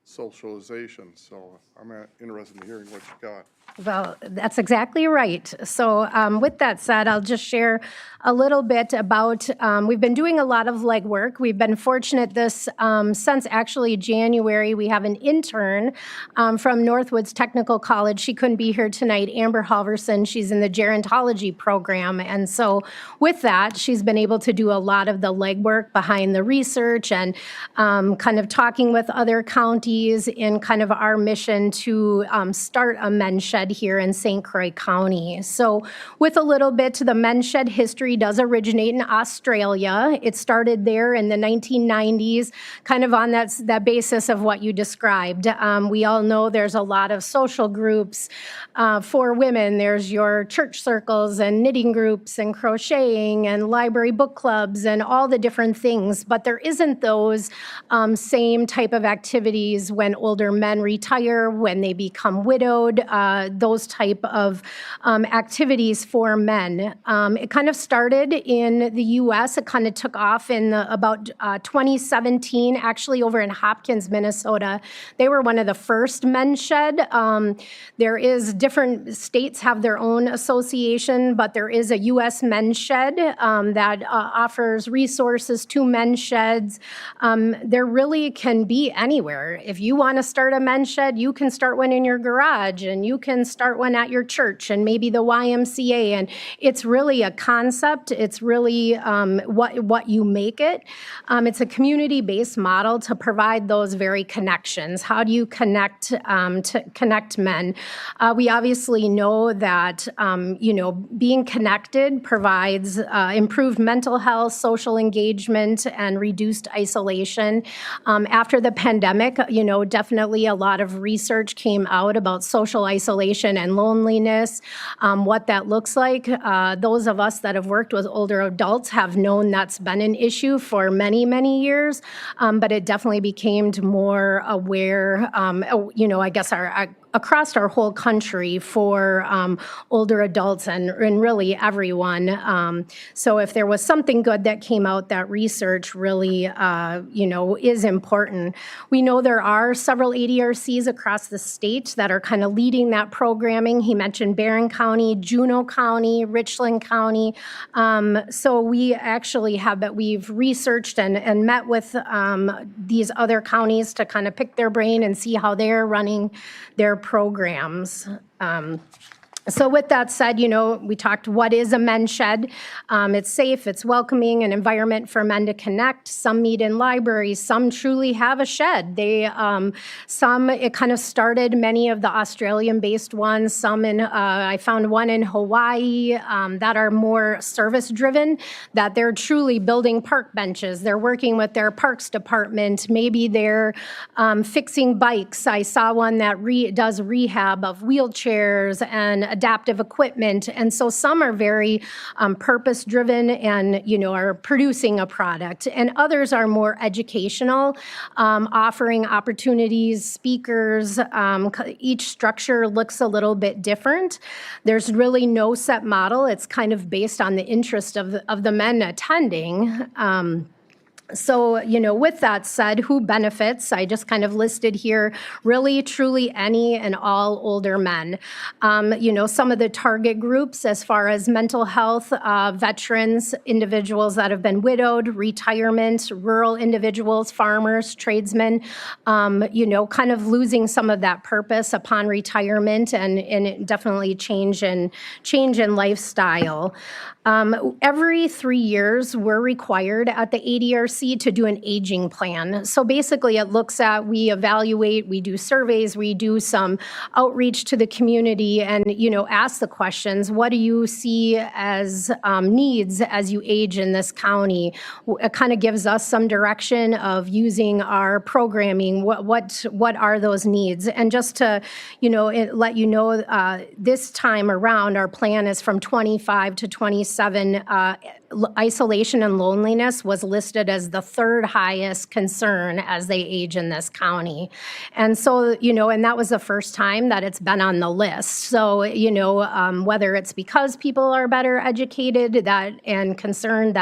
socialization. So I'm interested in hearing what you got. Well, that's exactly right. So with that said, I'll just share a little bit about, we've been doing a lot of legwork. We've been fortunate this, since actually January, we have an intern from Northwoods Technical College. She couldn't be here tonight, Amber Halverson. She's in the gerontology program. And so with that, she's been able to do a lot of the legwork behind the research and kind of talking with other counties in kind of our mission to start a men's shed here in St. Croix County. So with a little bit, the men's shed history does originate in Australia. It started there in the 1990s, kind of on that basis of what you described. We all know there's a lot of social groups for women. There's your church circles and knitting groups and crocheting and library book clubs and all the different things, but there isn't those same type of activities activities when older men retire, when they become widowed, those type of activities for men. It kind of started in the U.S. It kind of took off in about 2017, actually over in Hopkins, Minnesota. They were one of the first men's shed. There is different states have their own association, but there is a U.S. men's shed that offers resources to men's sheds. There really can be anywhere. If you want to start a men's shed, you can start one in your garage, and you can start one at your church, and maybe the YMCA. And it's really a concept. It's really what you make it. It's a community-based model to provide those very connections. How do you connect men? We obviously know that being connected provides improved mental health, social engagement, and reduced isolation. After the pandemic, definitely a lot of research came out about social isolation and loneliness, what that looks like. Those of us that have worked with older adults have known that's been an issue for many, many years, but it definitely became more aware, I guess across our whole country for older adults and really everyone. So if there was something good that came out, that research really, is important. We know there are several ADRCs across the state that are kind of leading that programming. He mentioned Barron County, Juneau County, Richland County. So we actually we've researched and met with these other counties to kind of pick their brain and see how they're running their programs. So with that said, we talked what is a men's shed. It's safe, it's welcoming, an environment for men to connect. Some meet in libraries, some truly have a shed. It kind of started many of the Australian-based ones, some I found one in Hawaii that are more service-driven, that they're truly building park benches. They're working with their parks department. Maybe they're fixing bikes. I saw one that does rehab of wheelchairs and adaptive equipment. And so some are very purpose-driven and, are producing a product. And others are more educational, offering opportunities, speakers. Each structure looks a little bit different. There's really no set model. It's kind of based on the interest of the men attending. So, with that said, who benefits? I just kind of listed here really, truly any and all older men. Some of the target groups as far as mental health, veterans, individuals that have been widowed, retirement, rural individuals, farmers, tradesmen, kind of losing some of that purpose upon retirement and definitely change in lifestyle. Every 3 years, we're required at the ADRC to do an aging plan. So basically, it looks at, we evaluate, we do surveys, we do some outreach to the community and, ask the questions, what do you see as needs as you age in this county? It kind of gives us some direction of using our programming, what are those needs? And just to, let you know, this time around, our plan is from 25 to 27. Isolation and loneliness was listed as the third highest concern as they age in this county. And so, and that was the first time that it's been on the list. So, whether it's because people are better educated and concerned,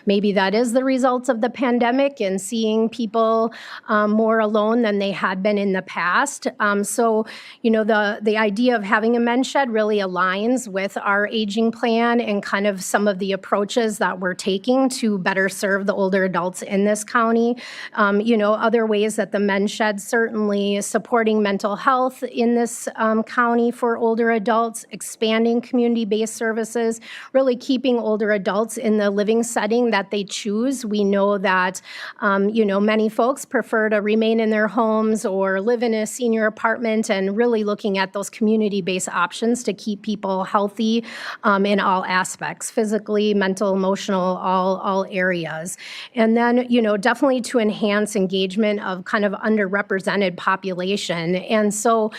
maybe that is the result of the pandemic and seeing people more alone than they had been in the past. So, the idea of having a men's shed really aligns with our aging plan and kind of some of the approaches that we're taking to better serve the older adults in this county. Other ways that the men's shed certainly supporting mental health in this county for older adults, expanding community-based services, really keeping older adults in the living setting that they choose. We know that, many folks prefer to remain in their homes or live in a senior apartment, and really looking at those community-based options to keep people healthy in all aspects, physically, mental, emotional, all areas. And then, definitely to enhance engagement of kind of underrepresented population. And so,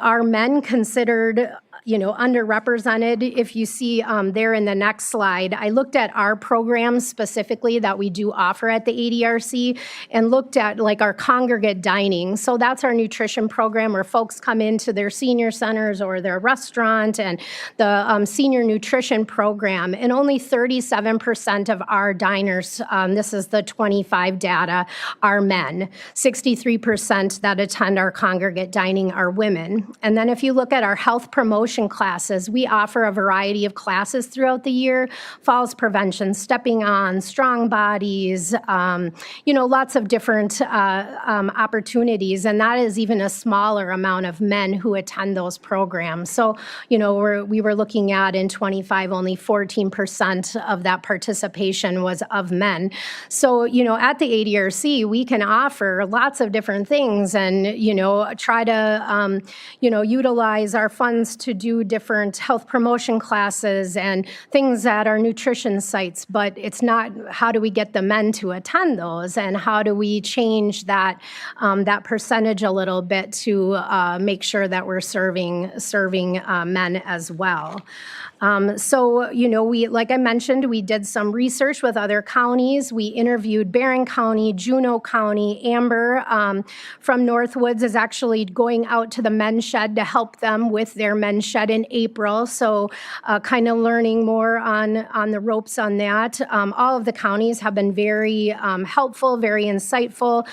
are men considered underrepresented. If you see there in the next slide, I looked at our programs specifically that we do offer at the ADRC and looked at like our congregate dining. So that's our nutrition program where folks come into their senior centers or their restaurant, and the senior nutrition program. And only 37% of our diners, this is the 25 data, are men. 63% that attend our congregate dining are women. And then if you look at our health promotion classes, we offer a variety of classes throughout the year: falls prevention, stepping on, strong bodies, lots of different opportunities. And that is even a smaller amount of men who attend those programs. So, we were looking at in 25, only 14% of that participation was of men. So, at the ADRC, we can offer lots of different things and, try to, utilize our funds to do different health promotion classes and things at our nutrition sites. But it's not how do we get the men to attend those, and how do we change that that percentage a little bit to make sure that we're serving men as well. So, we, like I mentioned, we did some research with other counties. We interviewed Barron County, Juneau County. Amber from Northwoods is actually going out to the men's shed to help them with their men's shed in April. So kind of learning more on the ropes on that. All of the counties have been very helpful, very insightful.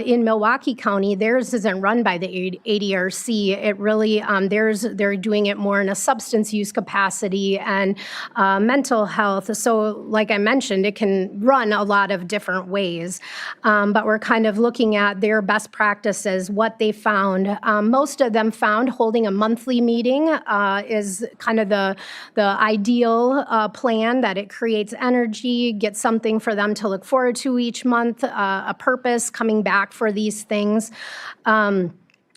In Milwaukee County, theirs isn't run by the ADRC. It really, they're doing it more in a substance use capacity and mental health. So like I mentioned, it can run a lot of different ways. But we're kind of looking at their best practices, what they found. Most of them found holding a monthly meeting is kind of the ideal plan, that it creates energy, gets something for them to look forward to each month, a purpose, coming back for these things.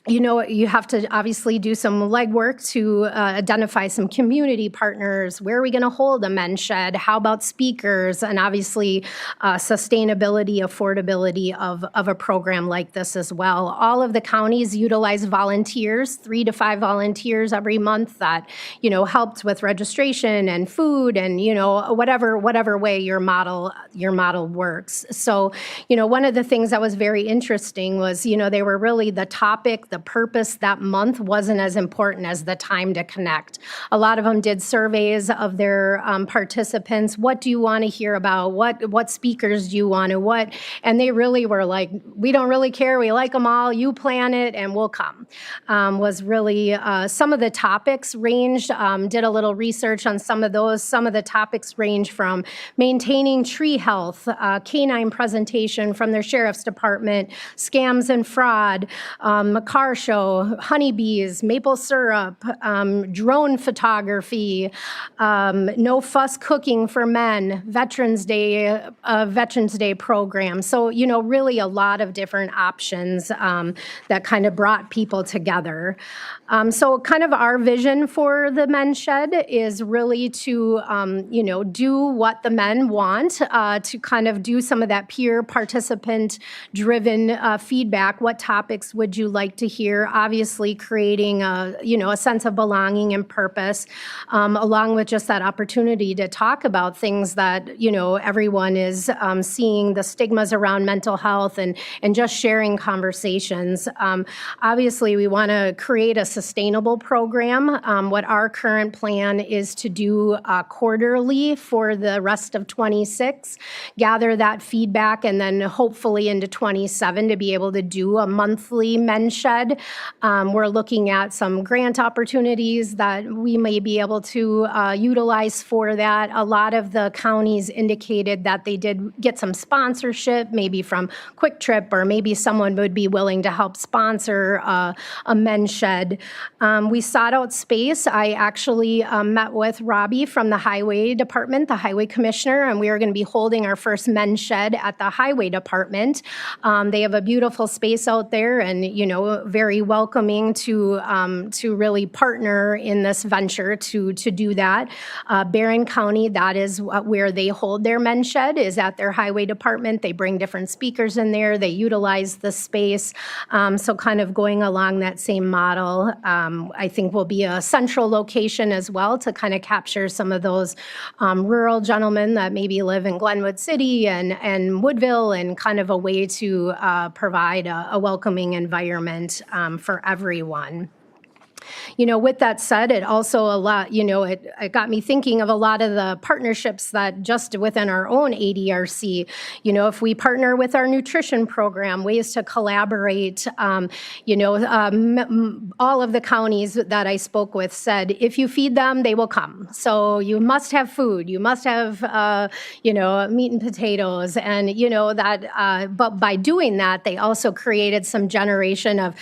You have to obviously do some legwork to identify some community partners. Where are we going to hold a men's shed? How about speakers? And obviously sustainability, affordability of a program like this as well. All of the counties utilize volunteers, 3 to 5 volunteers every month that, helped with registration and food and, whatever way your model works. So, one of the things that was very interesting was, they were really the topic, the purpose that month wasn't as important as the time to connect. A lot of them did surveys of their participants. What do you want to hear about? What speakers do you want to, and they really were like, we don't really care. We like them all. You plan it and we'll come. Was really, some of the topics ranged, did a little research on some of those. Some of the topics range from maintaining tree health, canine presentation from their sheriff's department, scams and fraud, car show, honeybees, maple syrup, drone photography, no fuss cooking for men, Veterans Day program. So, really a lot of different options that kind of brought people together. So kind of our vision for the men's shed is really to, do what the men want, to kind of do some of that peer participant-driven feedback. What topics would you like to hear? Obviously creating a sense of belonging and purpose, along with just that opportunity to talk about things that, everyone is seeing, the stigmas around mental health and just sharing conversations. Obviously, we want to create a sustainable program. What our current plan is to do quarterly for the rest of 26, gather that feedback, and then hopefully into 27 to be able to do a monthly men's shed. We're looking at some grant opportunities that we may be able to utilize for that. A lot of the counties indicated that they did get some sponsorship, maybe from Quick Trip, or maybe someone would be willing to help sponsor a men's shed. We sought out space. I actually met with Robbie from the Highway Department, the Highway Commissioner, and we are going to be holding our first men's shed at the Highway Department. They have a beautiful space out there and, very welcoming to really partner in this venture to do that. Barron County, that is where they hold their men's shed, is at their highway department. They bring different speakers in there. They utilize the space. So kind of going along that same model, I think will be a central location as well to kind of capture some of those rural gentlemen that maybe live in Glenwood City and Woodville, and kind of a way to provide a welcoming environment for everyone. With that said, it also it got me thinking of a lot of the partnerships that just within our own ADRC, if we partner with our nutrition program, ways to collaborate, all of the counties that I spoke with said, if you feed them, they will come. So you must have food, you must have, meat and potatoes, and, but by doing that, they also created some generation of,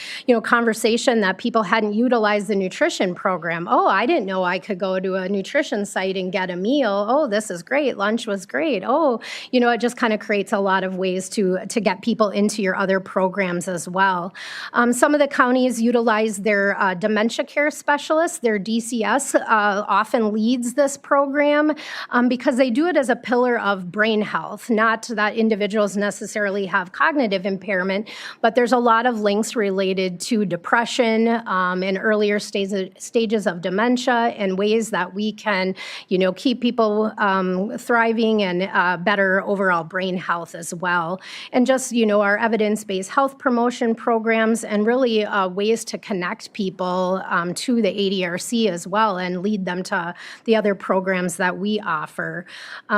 conversation that people hadn't utilized the nutrition program. Oh, I didn't know I could go to a nutrition site and get a meal. Oh, this is great. Lunch was great. Oh, it just kind of creates a lot of ways to get people into your other programs as well. Some of the counties utilize their dementia care specialists. Their DCS often leads this program because they do it as a pillar of brain health. Not that individuals necessarily have cognitive impairment, but there's a lot of links related to depression and earlier stages of dementia, and ways that we can, keep people thriving and better overall brain health as well. And just, our evidence-based health promotion programs, and really ways to connect people to the ADRC as well and lead them to the other programs that we offer.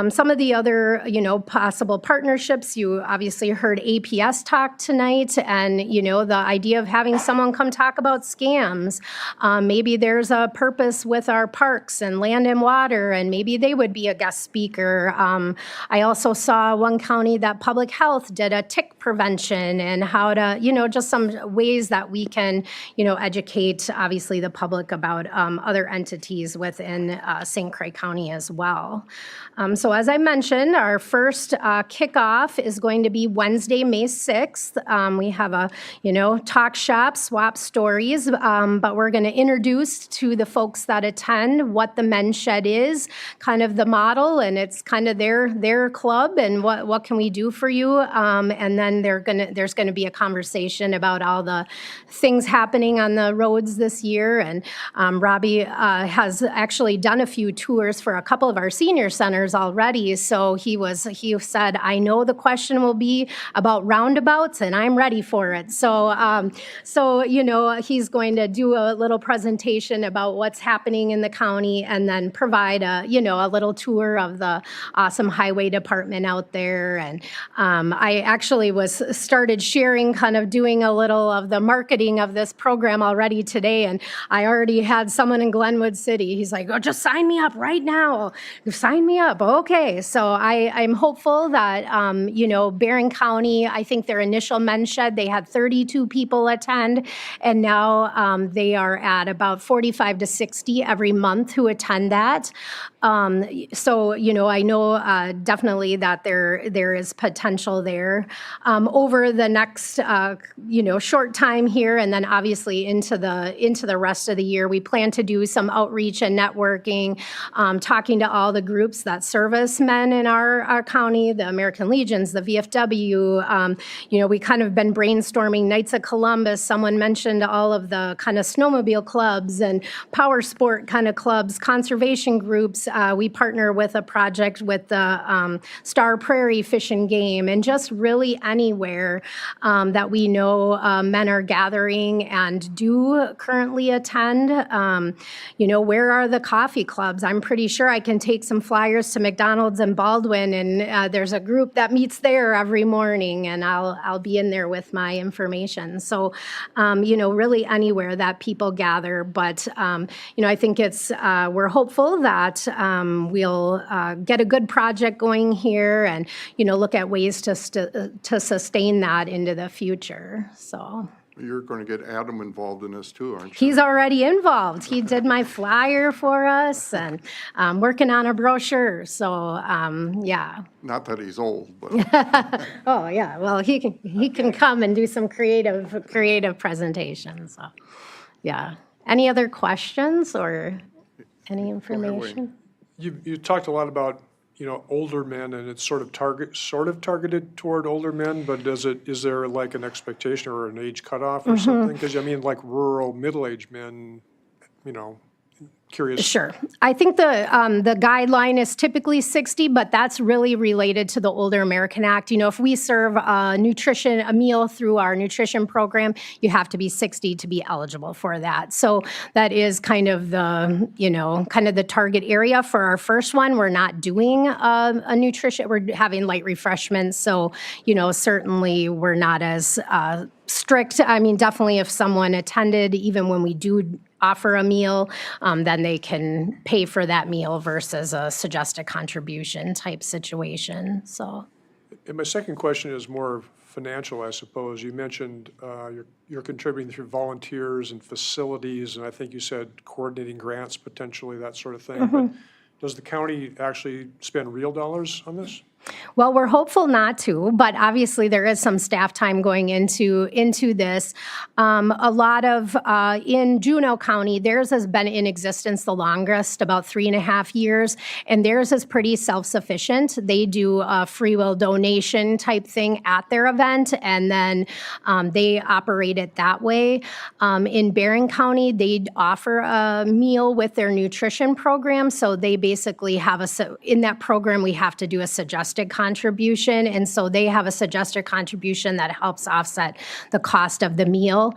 Some of the other, possible partnerships, you obviously heard APS talk tonight, and, the idea of having someone come talk about scams. Maybe there's a purpose with our parks and land and water, and maybe they would be a guest speaker. I also saw one county that public health did a tick prevention and how to, just some ways that we can, educate, obviously, the public about other entities within St. Croix County as well. So as I mentioned, our first kickoff is going to be Wednesday, May 6th. We have a, talk shop, swap stories, but we're going to introduce to the folks that attend what the men's shed is, kind of the model, and it's kind of their club, and what can we do for you. And then there's going to be a conversation about all the things happening on the roads this year. And Robbie has actually done a few tours for a couple of our senior centers already. So he said, I know the question will be about roundabouts, and I'm ready for it. So he's going to do a little presentation about what's happening in the county, and then provide a little tour of the awesome highway department out there. And I actually started sharing, kind of doing a little of the marketing of this program already today, and I already had someone in Glenwood City. He's like, oh, just sign me up right now. Sign me up. Okay. So I'm hopeful that, Barron County, I think their initial men's shed, they had 32 people attend, and now they are at about 45 to 60 every month who attend that. So, I know definitely that there is potential there. Over the next, short time here, and then obviously into the rest of the year, we plan to do some outreach and networking, talking to all the groups that service men in our county, the American Legions, the VFW. We kind of been brainstorming Knights of Columbus. Someone mentioned all of the kind of snowmobile clubs and power sport kind of clubs, conservation groups. We partner with a project with the Star Prairie Fish and Game, and just really anywhere that we know men are gathering and do currently attend. Where are the coffee clubs? I'm pretty sure I can take some flyers to McDonald's and Baldwin, and there's a group that meets there every morning, and I'll be in there with my information. So, really anywhere that people gather. But, I think we're hopeful that we'll get a good project going here, and, look at ways to sustain that into the future. So. You're going to get Adam involved in this too, aren't you? He's already involved. He did my flyer for us and working on a brochure. So, yeah. Not that he's old, but Oh, yeah. Well, he can come and do some creative presentations. So, yeah. Any other questions or any information? You talked a lot about, older men, and it's sort of targeted toward older men, but is there like an expectation or an age cutoff or something? Because, like rural, middle-aged men, curious. Sure. I think the guideline is typically 60, but that's really related to the Older American Act. If we serve a meal through our nutrition program, you have to be 60 to be eligible for that. So that is kind of the target area for our first one. We're not doing a nutrition, we're having light refreshments. So, certainly we're not as strict. I mean, definitely if someone attended, even when we do offer a meal, then they can pay for that meal versus a suggested contribution type situation, so. And my second question is more financial, I suppose. You mentioned you're contributing through volunteers and facilities, and I think you said coordinating grants, potentially, that sort of thing. But does the county actually spend real dollars on this? Well, we're hopeful not to, but obviously there is some staff time going into this. A lot of, in Juneau County, theirs has been in existence the longest, about 3.5 years, and theirs is pretty self-sufficient. They do a free will donation type thing at their event, and then they operate it that way. In Barron County, they offer a meal with their nutrition program, so they basically have in that program, we have to do a suggested contribution, and so they have a suggested contribution that helps offset the cost of the meal.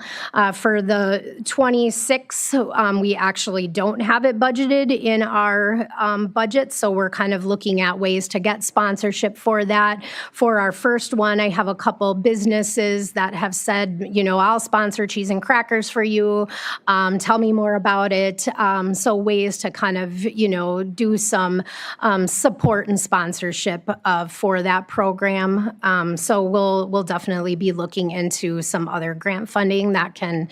For the 26, we actually don't have it budgeted in our budget, so we're kind of looking at ways to get sponsorship for that. For our first one, I have a couple businesses that have said, I'll sponsor cheese and crackers for you. Tell me more about it. So ways to kind of, do some support and sponsorship for that program. So we'll definitely be looking into some other grant funding that can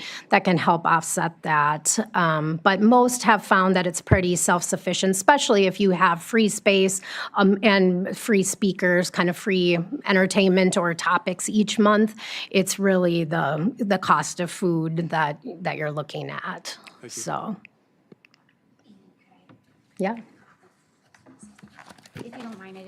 help offset that. But most have found that it's pretty self-sufficient, especially if you have free space and free speakers, kind of free entertainment or topics each month. It's really the cost of food that you're looking at. So, yeah. If you don't mind, I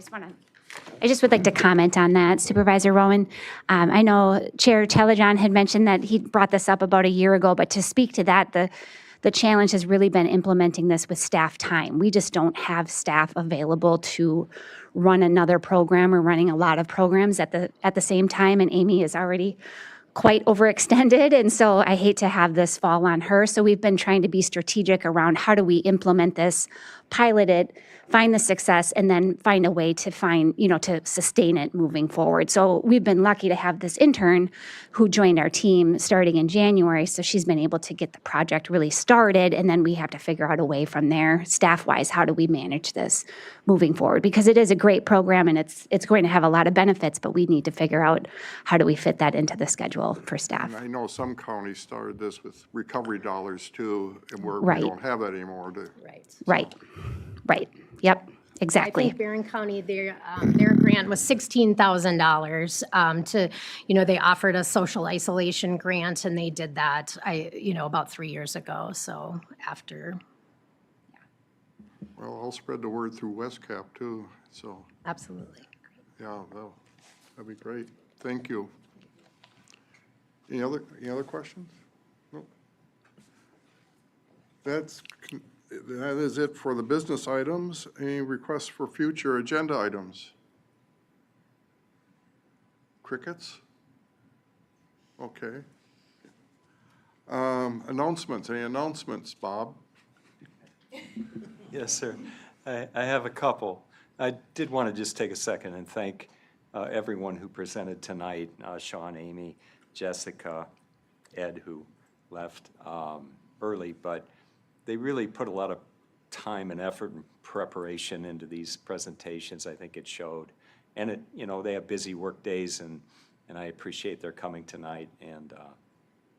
just would like to comment on that, Supervisor Rowan. I know Chair Telejohn had mentioned that he brought this up about a year ago, but to speak to that, the challenge has really been implementing this with staff time. We just don't have staff available to run another program or running a lot of programs at the same time, and Amy is already quite overextended, and so I hate to have this fall on her. So we've been trying to be strategic around how do we implement this, pilot it, find the success, and then find a way to to sustain it moving forward. So we've been lucky to have this intern who joined our team starting in January. So she's been able to get the project really started, and then we have to figure out a way from there, staff-wise, how do we manage this moving forward? Because it is a great program, and it's going to have a lot of benefits, but we need to figure out how do we fit that into the schedule for staff. I know some counties started this with recovery dollars too, and where we Right. don't have that anymore. Right. Yep, I exactly. think Barron County, their grant was $16,000 they offered a social isolation grant, and they did that, about 3 years ago, so after. Well, I'll spread the word through WestCap too, so, Absolutely. yeah, that'd be great. Thank you. Any other questions? No. That is it for the business items. Any requests for future agenda items? Crickets? Okay. Announcements, any announcements, Bob? Yes, sir. I have a couple. I did want to just take a second and thank everyone who presented tonight, Sean, Amy, Jessica, Ed, who left early, but they really put a lot of time and effort and preparation into these presentations. I think it showed. And they have busy work days, and I appreciate their coming tonight and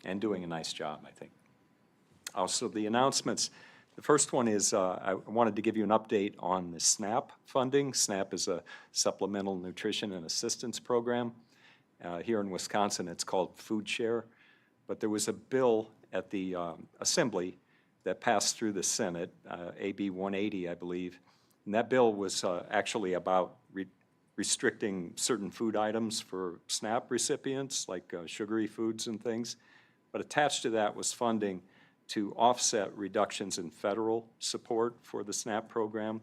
and doing a nice job, I think. Also, the announcements, the first one is I wanted to give you an update on the SNAP funding. SNAP is a Supplemental Nutrition and Assistance Program. Here in Wisconsin, it's called Food Share. But there was a bill at the Assembly that passed through the Senate, AB 180, I believe. And that bill was actually about restricting certain food items for SNAP recipients, like sugary foods and things. But attached to that was funding to offset reductions in federal support for the SNAP program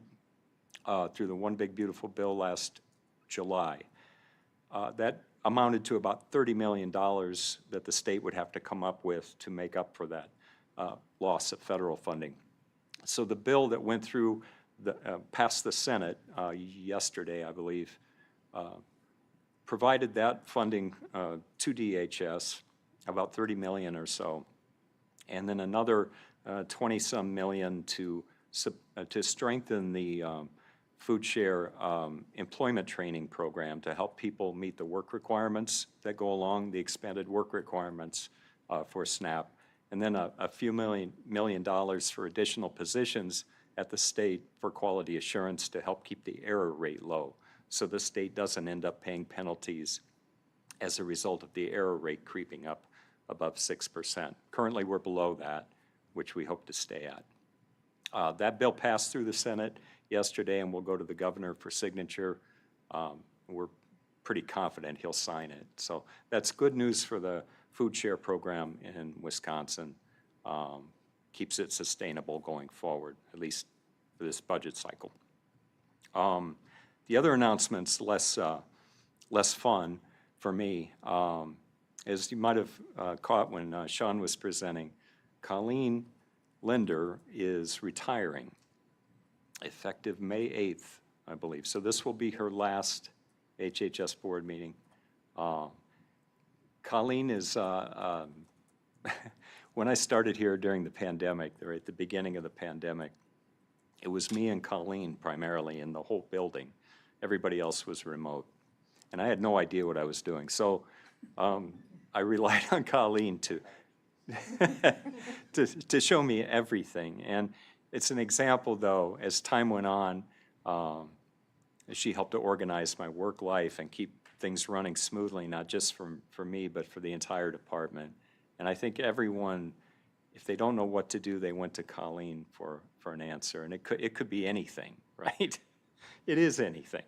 through the One Big Beautiful Bill last July. That amounted to about $30 million that the state would have to come up with to make up for that loss of federal funding. So the bill that went through, past the Senate yesterday, I believe, provided that funding to DHS, about $30 million or so, and then another 20-some million to strengthen the Food Share employment training program to help people meet the work requirements that go along, the expanded work requirements for SNAP, and then a few million dollars for additional positions at the state for quality assurance to help keep the error rate low, so the state doesn't end up paying penalties as a result of the error rate creeping up above 6%. Currently, we're below that, which we hope to stay at. That bill passed through the Senate yesterday and will go to the governor for signature. We're pretty confident he'll sign it. So that's good news for the Food Share program in Wisconsin. Keeps it sustainable going forward, at least for this budget cycle. The other announcements, less fun for me. As you might have caught when Sean was presenting, Colleen Linder is retiring effective May 8th, I believe. So this will be her last HHS board meeting. Colleen is, when I started here during the pandemic, or at the beginning of the pandemic, it was me and Colleen primarily in the whole building. Everybody else was remote. And I had no idea what I was doing. So I relied on Colleen to show me everything. And it's an example, though, as time went on, she helped to organize my work life and keep things running smoothly, not just for me, but for the entire department. And I think everyone, if they don't know what to do, they went to Colleen for an answer. And it could be anything, right? It is anything.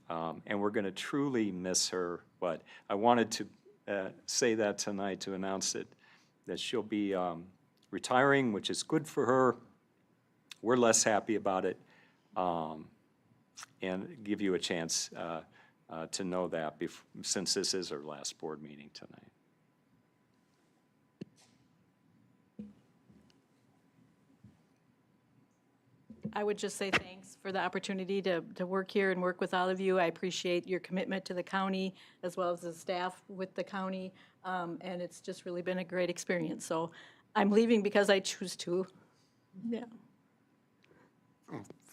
And we're going to truly miss her. But I wanted to say that tonight to announce that she'll be retiring, which is good for her. We're less happy about it, and give you a chance to know that since this is our last board meeting tonight. I would just say thanks for the opportunity to work here and work with all of you. I appreciate your commitment to the county as well as the staff with the county, and it's just really been a great experience. So I'm leaving because I choose to. Yeah.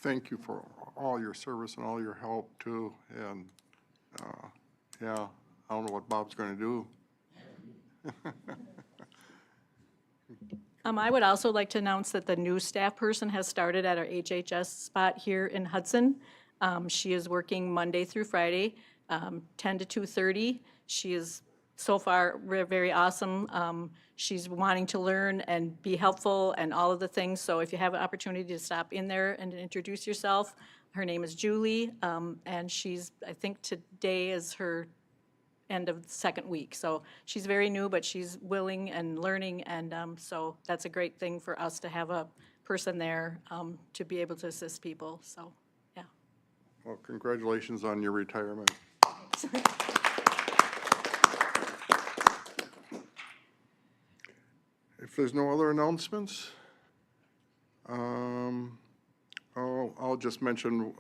Thank you for all your service and all your help, too. And, yeah, I don't know what Bob's going to do. I would also like to announce that the new staff person has started at our HHS spot here in Hudson. She is working Monday through Friday, 10 to 2:30. She is so far very awesome. She's wanting to learn and be helpful and all of the things. So if you have an opportunity to stop in there and introduce yourself, her name is Julie, and she's, I think today is her end of the second week. So she's very new, but she's willing and learning, and so that's a great thing for us to have a person there to be able to assist people. So, yeah. Well, congratulations on your retirement. If there's no other announcements, I'll just mention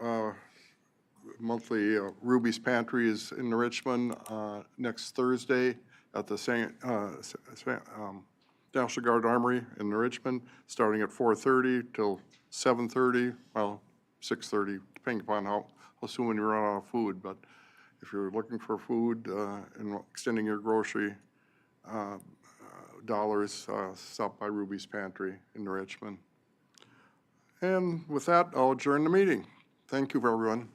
monthly Ruby's Pantry is in Richmond next Thursday at the National Guard Armory in Richmond, starting at 4:30 till 7:30, well, 6:30, depending upon how soon we run out of food. But if you're looking for food and extending your grocery stop by Ruby's Pantry in Richmond. And with that, I'll adjourn the meeting. Thank you, everyone.